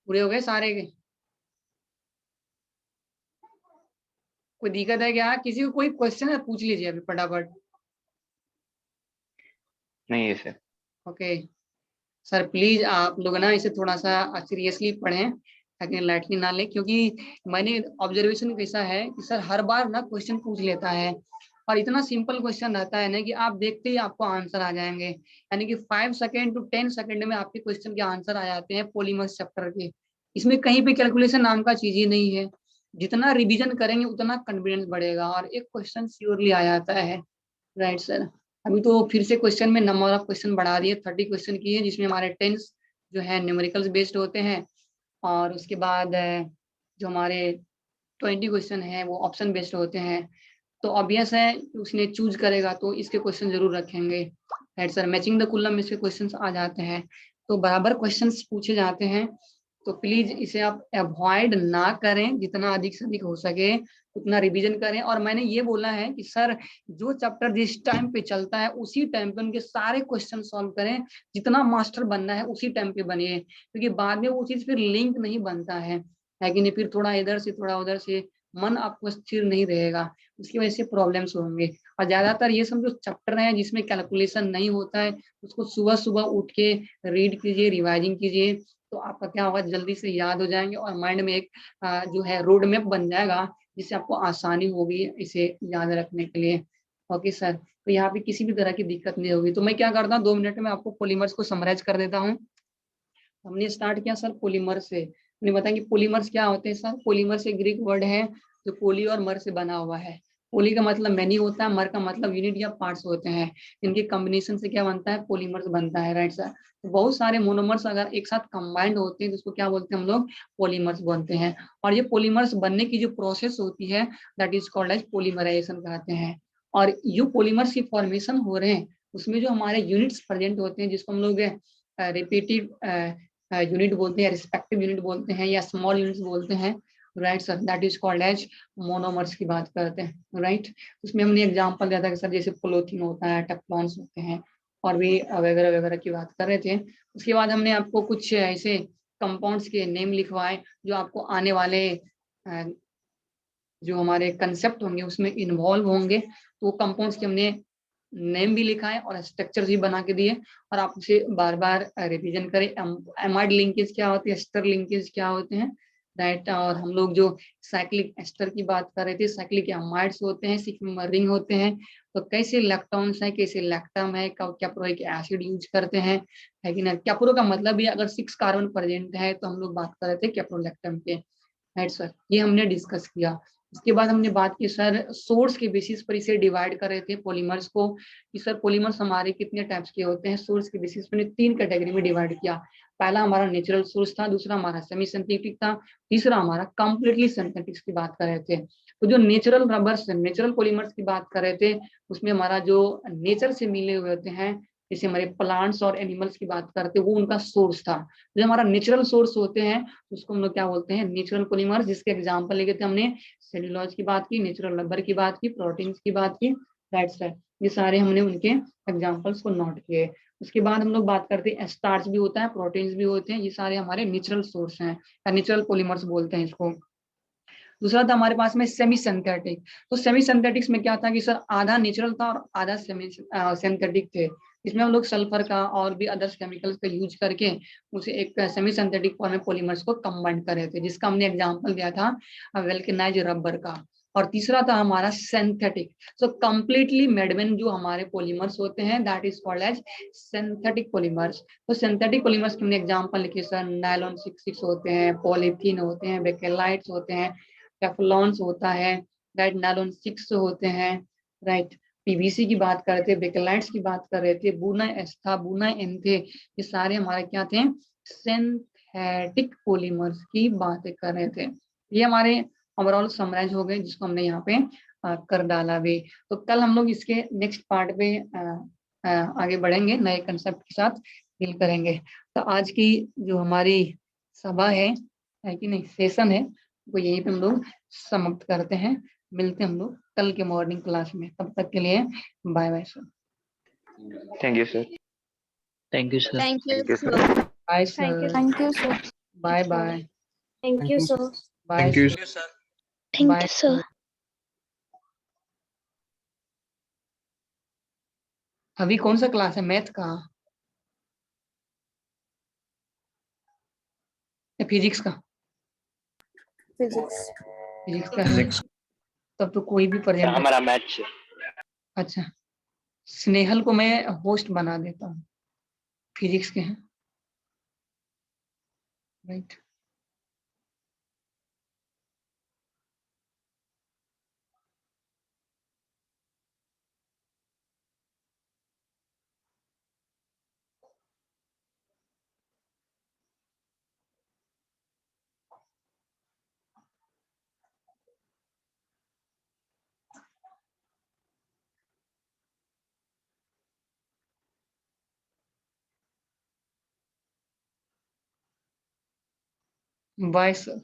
पूरे हो गए सारे के? कोई दिक्कत है क्या? किसी को कोई क्वेश्चन है पूछ लीजिए अभी फटाफट। नहीं है सर। ओके सर, प्लीज आप लोग ना इसे थोड़ा सा सीरियसली पढ़ें, ताकि लाइटली ना ले, क्योंकि मैंने ऑब्जर्वेशन कैसा है कि सर हर बार ना क्वेश्चन पूछ लेता है, और इतना सिंपल क्वेश्चन रहता है ना कि आप देखते ही आपको आंसर आ जाएंगे, यानी कि 5 सेकेंड टू 10 सेकेंड में आपके क्वेश्चन के आंसर आ जाते हैं पॉलीमर्स चैप्टर के। इसमें कहीं पे कैलकुलेशन नाम का चीज ही नहीं है। जितना रिवीजन करेंगे उतना कॉन्फिडेंस बढ़ेगा और एक क्वेश्चन श्योरली आ जाता है। राइट सर, अभी तो फिर से क्वेश्चन में नंबर ऑफ क्वेश्चन बढ़ा दिए, 30 क्वेश्चन किए, जिसमें हमारे 10 जो है न्यूमेरिकल्स बेस्ड होते हैं, और उसके बाद जो हमारे 20 क्वेश्चन है वो ऑप्शन बेस्ड होते हैं। तो ऑब्वियस है उसने चूज करेगा तो इसके क्वेश्चन जरूर रखेंगे। Right sir, matching the coulomb इसके क्वेश्चंस आ जाते हैं, तो बराबर क्वेश्चंस पूछे जाते हैं। तो प्लीज इसे आप अवॉइड ना करें, जितना अधिक से अधिक हो सके उतना रिवीजन करें। और मैंने ये बोला है कि सर जो चैप्टर जिस टाइम पे चलता है उसी टाइम पे उनके सारे क्वेश्चन सॉल्व करें, जितना मास्टर बनना है उसी टाइम पे बनिए, क्योंकि बाद में वो चीज फिर लिंक नहीं बनता है कि नहीं, फिर थोड़ा इधर से थोड़ा उधर से मन आपको स्थिर नहीं रहेगा, उसकी वजह से प्रॉब्लम्स होंगे। और ज्यादातर ये सब जो चैप्टर हैं जिसमें कैलकुलेशन नहीं होता है, उसको सुबह सुबह उठ के रीड कीजिए, रिवाइजिंग कीजिए, तो आपका क्या होगा, जल्दी से याद हो जाएंगे और माइंड में एक जो है रोड मैप बन जाएगा, जिससे आपको आसानी होगी इसे याद रखने के लिए। ओके सर, तो यहाँ पे किसी भी तरह की दिक्कत नहीं होगी। तो मैं क्या करता हूँ, 2 मिनट में आपको पॉलीमर्स को समराइज कर देता हूँ। हमने स्टार्ट किया सर पॉलीमर से, हमने बताया कि पॉलीमर्स क्या होते हैं सर। पॉलीमर्स एक ग्रीक वर्ड है जो पोली और मर से बना हुआ है। पोली का मतलब मैनी होता है, मर का मतलब यूनिट या पार्ट्स होते हैं, इनके कॉम्बिनेशन से क्या बनता है, पॉलीमर्स बनता है। राइट सर, तो बहुत सारे मोनोमर्स अगर एक साथ कंबाइंड होते हैं तो उसको क्या बोलते हैं हम लोग, पॉलीमर्स बनते हैं। और ये पॉलीमर्स बनने की जो प्रोसेस होती है that is called as polymerization कहते हैं। और जो पॉलीमर्स की फॉर्मेशन हो रहे हैं उसमें जो हमारे यूनिट्स प्रेजेंट होते हैं, जिसको हम लोग रिपीटिव यूनिट बोलते हैं, रिस्पेक्टिव यूनिट बोलते हैं, या स्मॉल यूनिट्स बोलते हैं। Right sir, that is called as monomers की बात करते हैं। राइट, उसमें हमने एग्जांपल दिया था कि सर जैसे पोलोथीन होता है, टेफ्लॉन्स होते हैं, और भी वगैरह वगैरह की बात कर रहे थे। उसके बाद हमने आपको कुछ ऐसे कंपाउंड्स के नेम लिखवाए जो आपको आने वाले जो हमारे कंसेप्ट होंगे उसमें इन्वॉल्व होंगे। तो वो कंपाउंड्स के हमने नेम भी लिखा है और स्ट्रक्चर भी बना के दिए, और आप उसे बार बार रिवीजन करें। एमाइड लिंकेज क्या होती है, एस्टर लिंकेज क्या होते हैं। राइट, और हम लोग जो साइक्लिक एस्टर की बात कर रहे थे, साइक्लिक एमाइड्स होते हैं, 6 मेंबर रिंग होते हैं। तो कैसे लैक्टोन्स है, कैसे लैक्टम है, कैप्रोइक एसिड यूज करते हैं, है कि ना। कैप्रो का मतलब भी अगर 6 कार्बन प्रेजेंट है तो हम लोग बात कर रहे थे कैप्रोलैक्टम पे। राइट सर, ये हमने डिस्कस किया। उसके बाद हमने बात की सर सोर्स के बेसिस पर इसे डिवाइड कर रहे थे पॉलीमर्स को, कि सर पॉलीमर्स हमारे कितने टाइप्स के होते हैं। सोर्स के बेसिस पर 3 कैटेगरी में डिवाइड किया। पहला हमारा नेचुरल सोर्स था, दूसरा हमारा सेमी सिंथेटिक था, तीसरा हमारा कंप्लीटली सिंथेटिक्स की बात कर रहे थे। तो जो नेचुरल रबर्स, नेचुरल पॉलीमर्स की बात कर रहे थे, उसमें हमारा जो नेचर से मिले हुए होते हैं, जैसे हमारे प्लांट्स और एनिमल्स की बात करते हैं, वो उनका सोर्स था। जो हमारा नेचुरल सोर्स होते हैं उसको हम लोग क्या बोलते हैं, नेचुरल पॉलीमर्स। जिसके एग्जांपल लेके थे हमने, सेल्यूलोज की बात की, नेचुरल रबर की बात की, प्रोटीन्स की बात की, राइट सर। ये सारे हमने उनके एग्जांपल्स को नोट किए। उसके बाद हम लोग बात करते हैं स्टार्च भी होता है, प्रोटीन्स भी होते हैं, ये सारे हमारे नेचुरल सोर्स हैं या नेचुरल पॉलीमर्स बोलते हैं इसको। दूसरा था हमारे पास में सेमी सिंथेटिक। तो सेमी सिंथेटिक्स में क्या था कि सर आधा नेचुरल था और आधा सेमी सिंथेटिक थे। इसमें हम लोग सल्फर का और भी अदर्स केमिकल्स का यूज करके उसे एक सेमी सिंथेटिक फॉर्म में पॉलीमर्स को कंबाइन कर रहे थे, जिसका हमने एग्जांपल दिया था वेल्केनाइज रबर का। और तीसरा था हमारा सिंथेटिक। सो कंप्लीटली मेडमेन जो हमारे पॉलीमर्स होते हैं, that is called as synthetic polymers. तो सिंथेटिक पॉलीमर्स के हमने एग्जांपल लिखे सर, नायलॉन 66 होते हैं, पॉलीथीन होते हैं, बेकेलाइट्स होते हैं, टेफ्लॉन्स होता है, राइट, नायलॉन 6 होते हैं, राइट, पीवीसी की बात कर रहे थे, बेकेलाइट्स की बात कर रहे थे, बूना एस था, बूना एन थे। ये सारे हमारे क्या थे, सिंथेटिक पॉलीमर्स की बातें कर रहे थे। ये हमारे ओवरऑल समराइज हो गए, जिसको हमने यहाँ पे कर डाला भी। तो कल हम लोग इसके नेक्स्ट पार्ट पे आगे बढ़ेंगे, नए कंसेप्ट के साथ डील करेंगे। तो आज की जो हमारी सभा है कि नहीं, सेशन है, वो यहीं पे हम लोग समाप्त करते हैं। मिलते हैं हम लोग कल के मॉर्निंग क्लास में। तब तक के लिए bye bye sir. Thank you sir. Thank you sir. Thank you, Thank you, sir. sir. Bye Thank you. Sir. Thank you, sir. Bye bye. Thank you, sir. Bye Thank you, sir. Thank bye you, sir. अभी कौन सा class है, math का या physics का? Physics. Physics का है। तब तो कोई भी प्रेजेंट। हमारा मैच अच्छा, स्नेहल को मैं होस्ट बना देता हूँ, फिजिक्स के हैं, राइट। Bye sir.